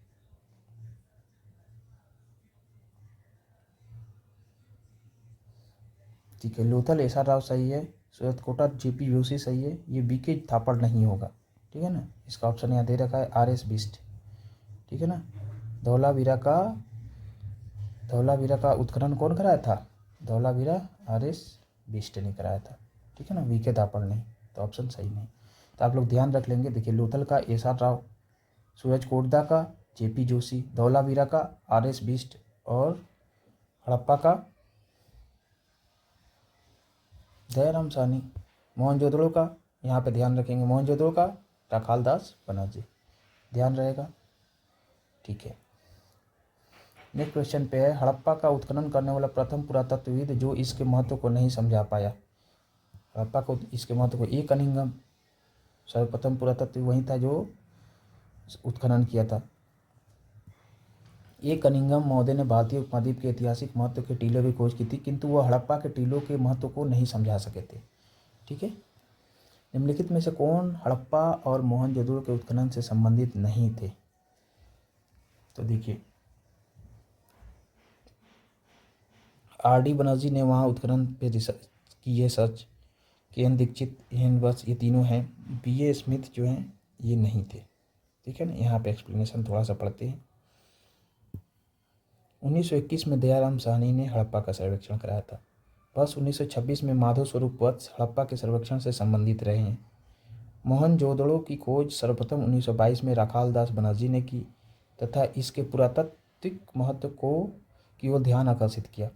ठीक है, लोथल एस आर राव सही है, सूरत कोटा जेपी जोशी सही है, ये बीके थापड़ नहीं होगा, ठीक है ना। इसका ऑप्शन यहाँ दे रखा है आर एस बिस्ट, ठीक है ना। धौलावीरा का उत्खनन कौन कराया था? धौलावीरा आर एस बिस्ट ने कराया था, ठीक है ना, बीके थापड़ नहीं, तो ऑप्शन सही नहीं। तो आप लोग ध्यान रख लेंगे। देखिए लोथल का एस आर राव, सूरज कोटदा का जेपी जोशी, धौलावीरा का आर एस बिस्ट और हड़प्पा का दयाराम साहनी। मोहनजोदड़ो का यहाँ पे ध्यान रखेंगे, मोहनजोदड़ो का राखालदास बनर्जी, ध्यान रहेगा, ठीक है। नेक्स्ट क्वेश्चन पे है, हड़प्पा का उत्खनन करने वाला प्रथम पुरातत्वविद जो इसके महत्व को नहीं समझा पाया। हड़प्पा को इसके महत्व को, ए कनिंघम सर्वप्रथम पुरातत्वविद वही था जो उत्खनन किया था। ए कनिंघम महोदय ने भारतीय उपमहाद्वीप के ऐतिहासिक महत्व के टीलों की खोज की थी, किंतु वह हड़प्पा के टीलों के महत्व को नहीं समझा सके थे, ठीक है। निम्नलिखित में से कौन हड़प्पा और मोहनजोदड़ो के उत्खनन से संबंधित नहीं थे? तो देखिए आर डी बनर्जी ने वहाँ उत्खनन पे रिसर्च की है, सर्च। के एन दीक्षित, एन बस, ये तीनों हैं। बी ए स्मिथ जो हैं ये नहीं थे, ठीक है ना। यहाँ पे एक्सप्लेनेशन थोड़ा सा पढ़ते हैं। 1921 में दयाराम साहनी ने हड़प्पा का सर्वेक्षण कराया था। बस 1926 में माधव स्वरूप वत्स हड़प्पा के सर्वेक्षण से संबंधित रहे हैं। मोहनजोदड़ो की खोज सर्वप्रथम 1922 में राखालदास बनर्जी ने की तथा इसके पुरातात्विक महत्व को की ओर ध्यान आकर्षित किया।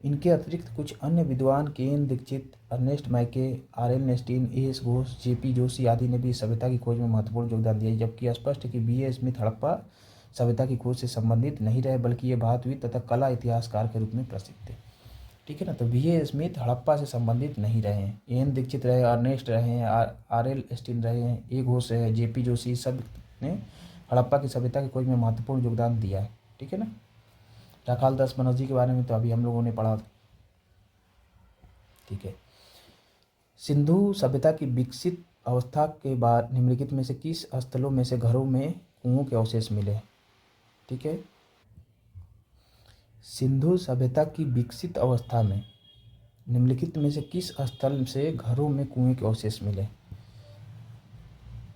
इनके अतिरिक्त कुछ अन्य विद्वान K N Dikshit, Ernest Mackay, R L नेस्टीन, A S Ghosh, JP Joshi आदि ने भी सभ्यता की खोज में महत्वपूर्ण योगदान दिया, जबकि स्पष्ट है कि बी ए स्मिथ हड़प्पा सभ्यता की खोज से संबंधित नहीं रहे, बल्कि ये भारतविद तथा कला इतिहासकार के रूप में प्रसिद्ध थे, ठीक है ना। तो बी ए स्मिथ हड़प्पा से संबंधित नहीं रहे हैं, एन दीक्षित रहे, अर्नेस्ट रहे हैं, आर एल स्टीन रहे हैं, ए घोष रहे हैं, जेपी जोशी, सब ने हड़प्पा की सभ्यता की खोज में महत्वपूर्ण योगदान दिया है, ठीक है ना। राखालदास बनर्जी के बारे में तो अभी हम लोगों ने पढ़ा, ठीक है। सिंधु सभ्यता की विकसित अवस्था के बाद निम्नलिखित में से किस स्थलों में से घरों में कुओं के अवशेष मिले? ठीक है, सिंधु सभ्यता की विकसित अवस्था में निम्नलिखित में से किस स्थल से घरों में कुएं के अवशेष मिले?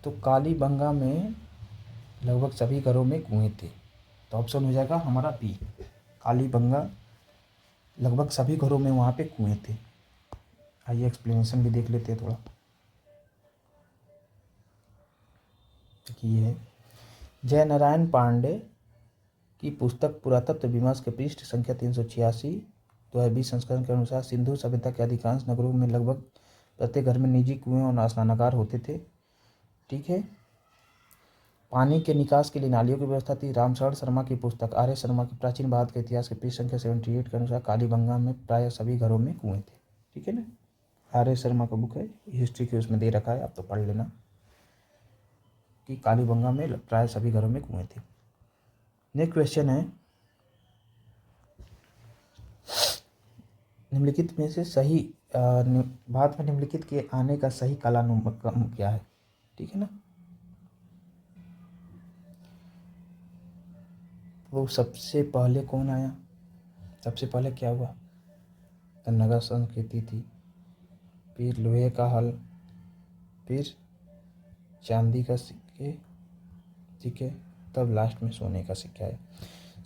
तो कालीबंगा में लगभग सभी घरों में कुएं थे, तो ऑप्शन हो जाएगा हमारा बी, कालीबंगा लगभग सभी घरों में वहाँ पे कुएं थे। आइए एक्सप्लेनेशन भी देख लेते हैं थोड़ा। ये है जय नारायण पांडे की पुस्तक पुरातत्व विमर्श के पृष्ठ संख्या 386 2020 संस्करण के अनुसार सिंधु सभ्यता के अधिकांश नगरों में लगभग प्रत्येक घर में निजी कुएं और स्नानागार होते थे, ठीक है। पानी के निकास के लिए नालियों की व्यवस्था थी। रामशरण शर्मा की पुस्तक आर्य शर्मा की प्राचीन भारत के इतिहास के पृष्ठ संख्या 78 के अनुसार कालीबंगा में प्राय सभी घरों में कुएं थे, ठीक है ना। आर्य शर्मा का बुक है, हिस्ट्री के उसमें दे रखा है, आप तो पढ़ लेना कि कालीबंगा में प्राय सभी घरों में कुएं थे। नेक्स्ट क्वेश्चन है, निम्नलिखित में से सही भारत में निम्नलिखित के आने का सही कालानुक्रम क्या है? ठीक है ना। वो सबसे पहले कौन आया? सबसे पहले क्या हुआ? तो नगर संस्कृति थी, फिर लोहे का हल, फिर चांदी का सिक्के, ठीक है, तब लास्ट में सोने का सिक्का है।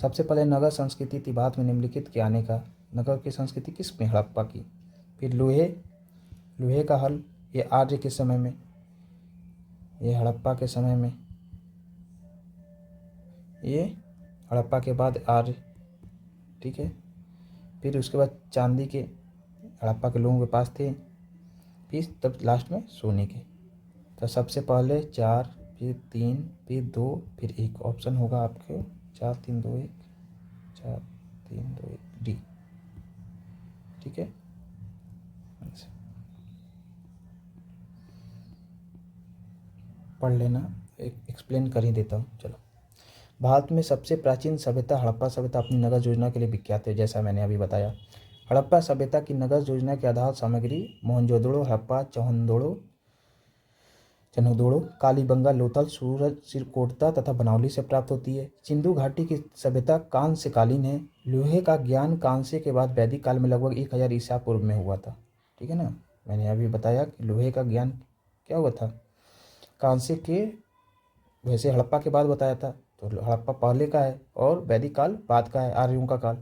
सबसे पहले नगर संस्कृति थी, बाद में निम्नलिखित के आने का। नगर की संस्कृति किस में? हड़प्पा की। फिर लोहे का हल, ये आर्य के समय में, ये हड़प्पा के समय में, ये हड़प्पा के बाद आर्य, ठीक है। फिर उसके बाद चांदी के हड़प्पा के लोगों के पास थे, फिर तब लास्ट में सोने के। तो सबसे पहले 4, फिर 3, फिर 2, फिर 1 ऑप्शन होगा आपके 4 3 2 1, 4 3 2 1 डी। ठीक है, पढ़ लेना, एक्सप्लेन कर ही देता हूँ। चलो, भारत में सबसे प्राचीन सभ्यता हड़प्पा सभ्यता अपनी नगर योजना के लिए विख्यात है। जैसा मैंने अभी बताया, हड़प्पा सभ्यता की नगर योजना के आधार सामग्री मोहनजोदड़ो, हड़प्पा, चनोदोड़ो, कालीबंगा, लोथल, सूरज सिरकोटता तथा बनौली से प्राप्त होती है। सिंधु घाटी की सभ्यता कांस्य कालीन है। लोहे का ज्ञान कांस्य के बाद वैदिक काल में लगभग 1000 ईसा पूर्व में हुआ था। ठीक है ना, मैंने अभी बताया कि लोहे का ज्ञान क्या हुआ था कांस्य के, वैसे हड़प्पा के बाद बताया था। तो हड़प्पा पहले का है और वैदिक काल बाद का है, आर्यों का काल।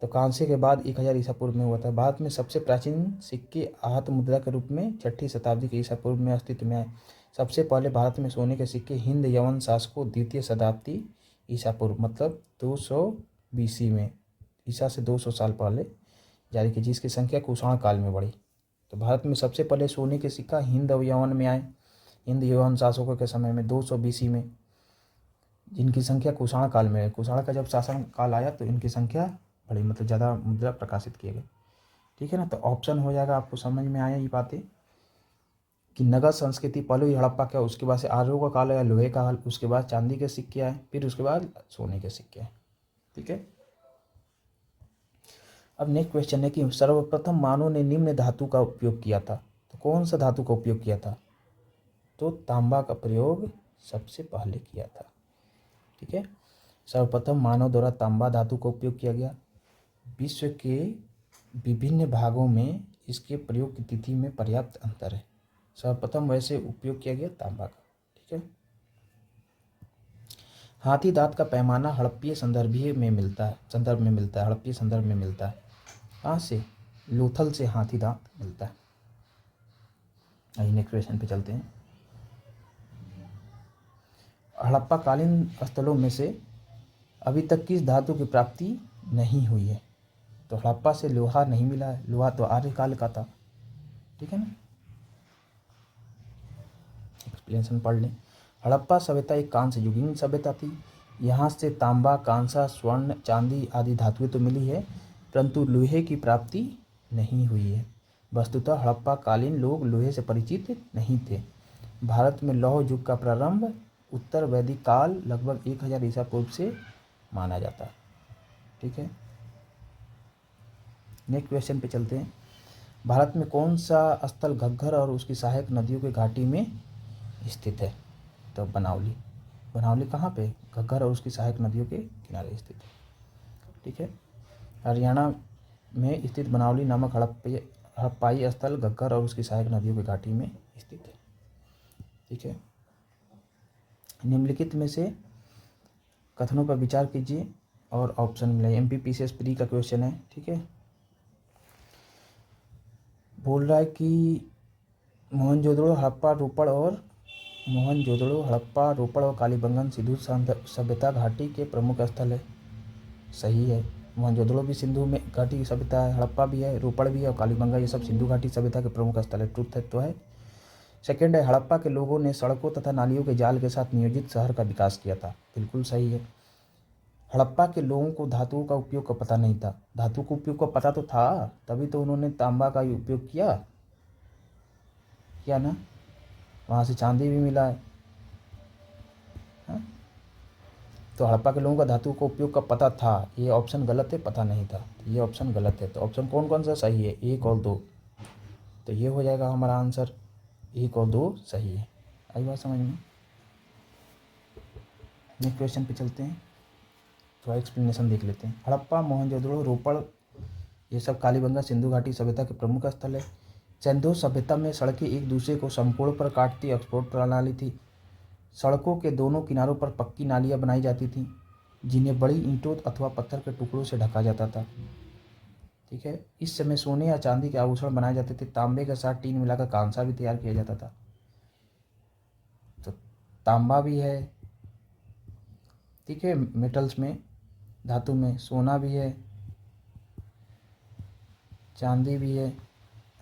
तो कांस्य के बाद 1000 ईसा पूर्व में हुआ था। भारत में सबसे प्राचीन सिक्के आहत मुद्रा के रूप में 6ठी शताब्दी के ईसा पूर्व में अस्तित्व में आए। सबसे पहले भारत में सोने के सिक्के हिंद यवन शासकों 2य शताब्दी ईसा पूर्व, मतलब 200 BC में, ईसा से 200 साल पहले जारी की, जिसकी संख्या कुषाण काल में बढ़ी। तो भारत में सबसे पहले सोने के सिक्का हिंद और यवन में आए, हिंद यवन शासकों के समय में 200 BC में, जिनकी संख्या कुषाण काल में है। कुषाण का जब शासन काल आया तो इनकी संख्या बढ़ी, मतलब ज़्यादा मुद्रा प्रकाशित किए गए। ठीक है ना, तो ऑप्शन हो जाएगा, आपको समझ में आया ये बातें कि नगद संस्कृति पहले ही हड़प्पा का, उसके बाद से आर्यों का काल आया, लोहे का काल, उसके बाद चांदी के सिक्के आए, फिर उसके बाद सोने के सिक्के आए। ठीक है, अब नेक्स्ट क्वेश्चन है कि सर्वप्रथम मानव ने निम्न धातु का उपयोग किया था। तो कौन सा धातु का उपयोग किया था? तो तांबा का प्रयोग सबसे पहले किया था। ठीक है, सर्वप्रथम मानव द्वारा तांबा धातु का उपयोग किया गया। विश्व के विभिन्न भागों में इसके प्रयोग की तिथि में पर्याप्त अंतर है। सर्वप्रथम वैसे उपयोग किया गया तांबा का। ठीक है, हाथी दांत का पैमाना हड़प्पीय संदर्भ में मिलता है, हड़प्पीय संदर्भ में मिलता है। कहाँ से? लोथल से हाथी दांत मिलता है। आइए नेक्स्ट क्वेश्चन पे चलते हैं। हड़प्पा कालीन स्थलों में से अभी तक किस धातु की प्राप्ति नहीं हुई है? तो हड़प्पा से लोहा नहीं मिला है, लोहा तो आर्यकाल का था। ठीक है ना, एक्सप्लेनेशन पढ़ लें। हड़प्पा सभ्यता एक कांस्य युगीन सभ्यता थी। यहाँ से तांबा, कांसा, स्वर्ण, चांदी आदि धातुएं तो मिली है, परंतु लोहे की प्राप्ति नहीं हुई है। वस्तुतः हड़प्पा कालीन लोग लोहे से परिचित नहीं थे। भारत में लौह युग का प्रारंभ उत्तर वैदिक काल लगभग 1000 ईसा पूर्व से माना जाता है। ठीक है, नेक्स्ट क्वेश्चन पे चलते हैं। भारत में कौन सा स्थल घग्गर और उसकी सहायक नदियों के घाटी में स्थित है? तो बनौली। बनौली कहाँ पे? घग्गर और उसकी सहायक नदियों के किनारे स्थित है। ठीक है, हरियाणा में स्थित बनौली नामक हड़प्पाई स्थल घग्गर और उसकी सहायक नदियों की घाटी में स्थित है। ठीक है, निम्नलिखित में से कथनों पर विचार कीजिए और ऑप्शन मिले। MPPCS प्री का क्वेश्चन है। ठीक है, बोल रहा है कि मोहनजोदड़ो, हड़प्पा, रोपड़ और कालीबंगन सिंधु सभ्यता घाटी के प्रमुख स्थल है। सही है, मोहनजोदड़ो भी सिंधु में घाटी की सभ्यता है, हड़प्पा भी है, रोपड़ भी है और कालीबंगा, ये सब सिंधु घाटी सभ्यता के प्रमुख स्थल है। ट्रुथ है तो है। सेकेंड है, हड़प्पा के लोगों ने सड़कों तथा नालियों के जाल के साथ नियोजित शहर का विकास किया था। बिल्कुल सही है। हड़प्पा के लोगों को धातुओं का उपयोग का पता नहीं था। धातु का उपयोग का पता तो था, तभी तो उन्होंने तांबा का ही उपयोग किया ना, वहाँ से चांदी भी मिला है। हाँ? तो हड़प्पा के लोगों का धातु का उपयोग का पता था। ये ऑप्शन गलत है, पता नहीं था, ये ऑप्शन गलत है। तो ऑप्शन कौन कौन सा सही है? 1 और 2। तो ये हो जाएगा हमारा आंसर, 1 और 2 सही है। आई बात समझ में? नेक्स्ट क्वेश्चन पे चलते हैं, थोड़ा एक्सप्लेनेशन देख लेते हैं। हड़प्पा, मोहनजोदड़ो, रोपड़, ये सब कालीबंगा सिंधु घाटी सभ्यता के प्रमुख स्थल है। सिंधु सभ्यता में सड़कें एक दूसरे को समकोण पर काटती एक्सपोर्ट प्रणाली थी। सड़कों के दोनों किनारों पर पक्की नालियाँ बनाई जाती थीं, जिन्हें बड़ी ईंटों अथवा पत्थर के टुकड़ों से ढका जाता था। ठीक है, इस समय सोने या चांदी के आभूषण बनाए जाते थे। तांबे के साथ टीन मिलाकर कांसा भी तैयार किया जाता था। तो तांबा भी है, ठीक है, मेटल्स में, धातु में सोना भी है, चांदी भी है,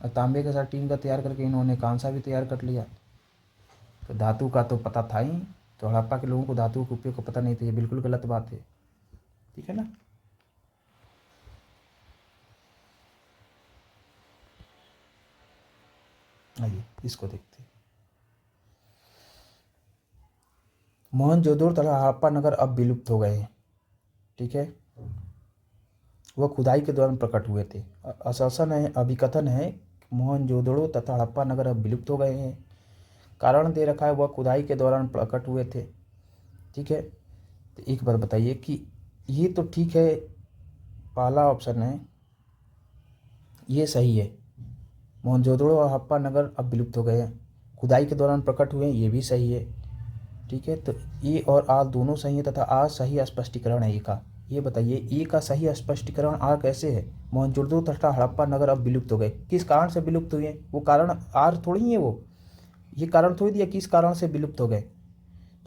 और तांबे के साथ टीम का तैयार करके इन्होंने कांसा भी तैयार कर लिया। तो धातु का तो पता था ही, तो हड़प्पा के लोगों को धातु के उपयोग को पता नहीं था, ये बिल्कुल गलत बात है। ठीक है ना। आइए इसको देखते हैं। मोहनजोदड़ो तथा हड़प्पा नगर अब विलुप्त हो गए हैं। ठीक है, वह खुदाई के दौरान प्रकट हुए थे। आश्वासन है, अभिकथन है, मोहनजोदड़ो तथा हड़प्पा नगर अब विलुप्त हो गए हैं। कारण दे रखा है, वह खुदाई के दौरान प्रकट हुए थे। ठीक है, तो एक बात बताइए कि ये तो ठीक है, पहला ऑप्शन है ये सही है, मोहनजोदड़ो और हड़प्पा नगर अब विलुप्त हो गए हैं, खुदाई के दौरान प्रकट हुए हैं, ये भी सही है। ठीक है, तो ए और आर दोनों सही है तथा आर सही स्पष्टीकरण है ए का। ये बताइए ए का सही स्पष्टीकरण आर कैसे है? मोहनजोदड़ो तथा हड़प्पा नगर अब विलुप्त हो गए, किस कारण से विलुप्त हुए? वो कारण आर थोड़ी है, वो ये कारण थोड़ी दिया किस कारण से विलुप्त हो गए।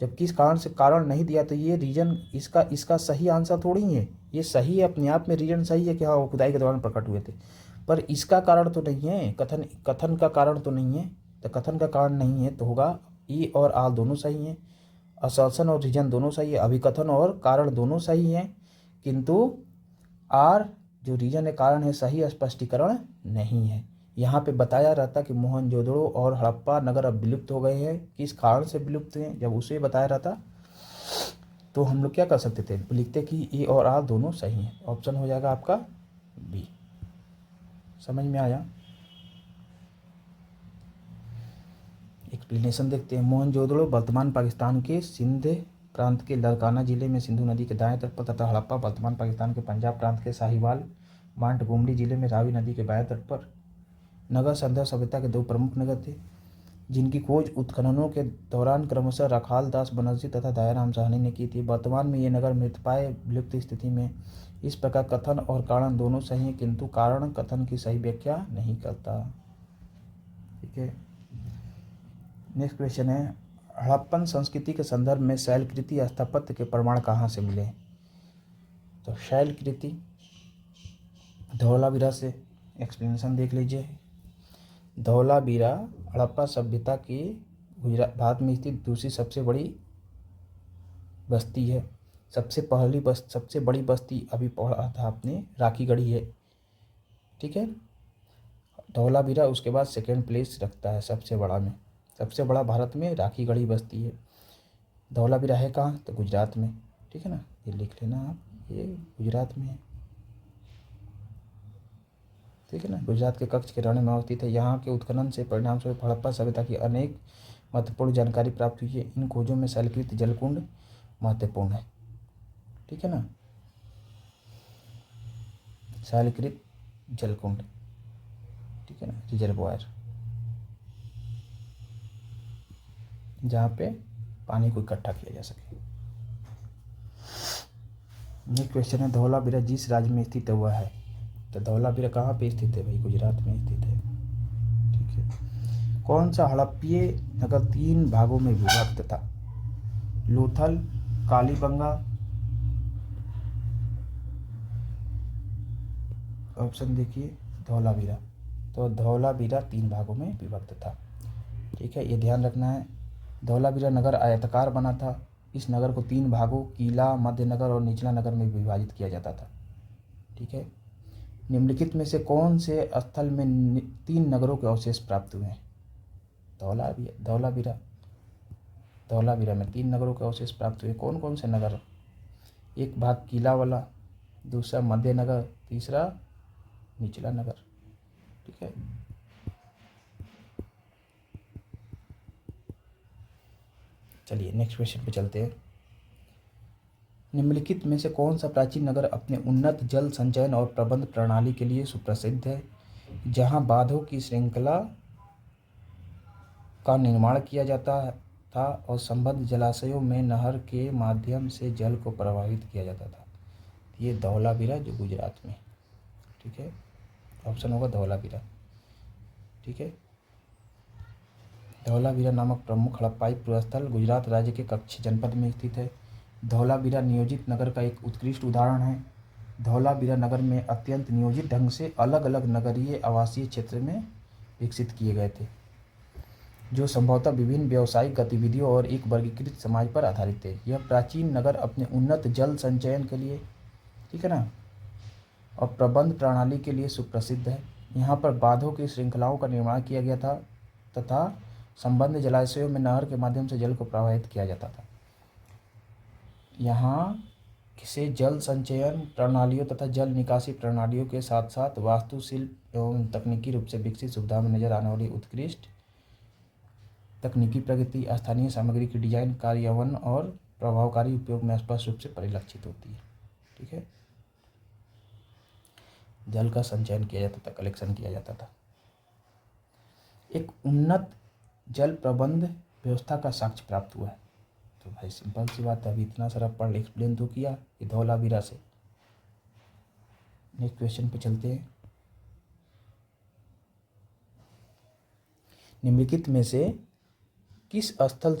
जब किस कारण से कारण नहीं दिया तो ये रीजन इसका सही आंसर थोड़ी है। ये सही है, अपने आप में रीजन सही है कि हाँ वो खुदाई के दौरान प्रकट हुए थे, पर इसका कारण तो नहीं है, कथन का कारण तो नहीं है। तो कथन का कारण नहीं है तो होगा ई और आर दोनों सही हैं, असर्शन और रीजन दोनों सही है, अभिकथन और कारण दोनों सही हैं, किंतु आर जो रीजन है कारण है सही स्पष्टीकरण नहीं है। यहाँ पे बताया रहता कि मोहनजोदड़ो और हड़प्पा नगर अब विलुप्त हो गए हैं, किस कारण से विलुप्त हैं, जब उसे बताया रहता तो हम लोग क्या कर सकते थे, लिखते कि ए और आर दोनों सही हैं। ऑप्शन हो जाएगा आपका बी। समझ में आया? एक्सप्लेनेशन देखते हैं। मोहनजोदड़ो वर्तमान पाकिस्तान के सिंध प्रांत के लड़काना जिले में सिंधु नदी के दाएं तट पर तथा हड़प्पा वर्तमान पाकिस्तान के पंजाब प्रांत के साहिवाल मांटगोमरी जिले में रावी नदी के बाएं तट पर। नगर संदर सभ्यता के 2 प्रमुख नगर थे जिनकी खोज उत्खननों के दौरान क्रमशः रखाल दास बनर्जी तथा दयाराम साहनी ने की थी। वर्तमान में ये नगर मृतप्राय विलुप्त स्थिति में। इस प्रकार कथन और कारण दोनों सही हैं, किंतु कारण कथन की सही व्याख्या नहीं करता। ठीक है, नेक्स्ट क्वेश्चन है, हड़प्पन संस्कृति के संदर्भ में शैलकृति स्थापत्य के प्रमाण कहाँ से मिले? तो शैलकृति धौलावीरा से। एक्सप्लेनेशन देख लीजिए। धौलावीरा हड़प्पा सभ्यता की गुजरात भारत में स्थित दूसरी सबसे बड़ी बस्ती है। सबसे बड़ी बस्ती अभी पढ़ा था आपने राखीगढ़ी है। ठीक है, धौलावीरा उसके बाद सेकेंड प्लेस रखता है सबसे बड़ा में। सबसे बड़ा भारत में राखीगढ़ी बस्ती है। धौलावीरा है कहाँ? तो गुजरात में। ठीक है ना, ये लिख लेना आप, ये गुजरात में है। ठीक है ना, गुजरात के कच्छ के रण में अवस्थित है। यहाँ के उत्खनन से परिणाम स्वरूप हड़प्पा सभ्यता की अनेक महत्वपूर्ण जानकारी प्राप्त हुई है। इन खोजों में शैलकृत जलकुंड महत्वपूर्ण है। ठीक है ना, शैलकृत जलकुंड, ठीक है ना, रिजर्वायर जहाँ पे पानी को इकट्ठा किया जा सके। ये क्वेश्चन है, धौलावीरा जिस राज्य में स्थित है वह है। तो धौलावीरा कहाँ पे स्थित है भाई? गुजरात में स्थित है। ठीक है, कौन सा हड़प्पीय नगर 3 भागों में विभक्त था? लोथल, कालीबंगा। ऑप्शन देखिए, धौलावीरा। तो धौलावीरा 3 भागों में विभक्त था। ठीक है, ये ध्यान रखना है। धौलावीरा नगर आयताकार बना था। इस नगर को 3 भागों किला, मध्य नगर और निचला नगर में विभाजित किया जाता था। ठीक है, निम्नलिखित में से कौन से स्थल में 3 नगरों के अवशेष प्राप्त हुए हैं? धौलावीरा में 3 नगरों के अवशेष प्राप्त हुए। कौन कौन से नगर? एक भाग किला वाला, दूसरा मध्य नगर, तीसरा निचला नगर। ठीक है, चलिए नेक्स्ट क्वेश्चन पे चलते हैं। निम्नलिखित में से कौन सा प्राचीन नगर अपने उन्नत जल संचयन और प्रबंध प्रणाली के लिए सुप्रसिद्ध है, जहां बांधों की श्रृंखला का निर्माण किया जाता था और संबद्ध जलाशयों में नहर के माध्यम से जल को प्रवाहित किया जाता था? ये धौलावीरा जो गुजरात में। ठीक है, ऑप्शन होगा धौलावीरा। ठीक है, धौलावीरा नामक प्रमुख हड़प्पाई पुरास्थल गुजरात राज्य के कच्छ जनपद में स्थित है। धौलावीरा नियोजित नगर का एक उत्कृष्ट उदाहरण है। धौलावीरा नगर में अत्यंत नियोजित ढंग से अलग अलग नगरीय आवासीय क्षेत्र में विकसित किए गए थे, जो संभवतः विभिन्न व्यावसायिक गतिविधियों और एक वर्गीकृत समाज पर आधारित थे। यह प्राचीन नगर अपने उन्नत जल संचयन के लिए, ठीक है ना, और प्रबंध प्रणाली के लिए सुप्रसिद्ध है। यहाँ पर बांधों की श्रृंखलाओं का निर्माण किया गया था तथा संबद्ध जलाशयों में नहर के माध्यम से जल को प्रवाहित किया जाता था। यहाँ से जल संचयन प्रणालियों तथा जल निकासी प्रणालियों के साथ साथ वास्तुशिल्प एवं तकनीकी रूप से विकसित सुविधा में नजर आने वाली उत्कृष्ट तकनीकी प्रगति स्थानीय सामग्री की डिजाइन, कार्यान्वयन और प्रभावकारी उपयोग में स्पष्ट रूप से परिलक्षित होती है। ठीक है, जल का संचयन किया जाता था, कलेक्शन किया जाता था। एक उन्नत जल प्रबंध व्यवस्था का साक्ष्य प्राप्त हुआ है। तो भाई सिंपल सी बात है, अभी इतना सारा पढ़ एक्सप्लेन तो किया कि धौलावीरा से। नेक्स्ट क्वेश्चन पे चलते हैं। निम्नलिखित में से किस स्थल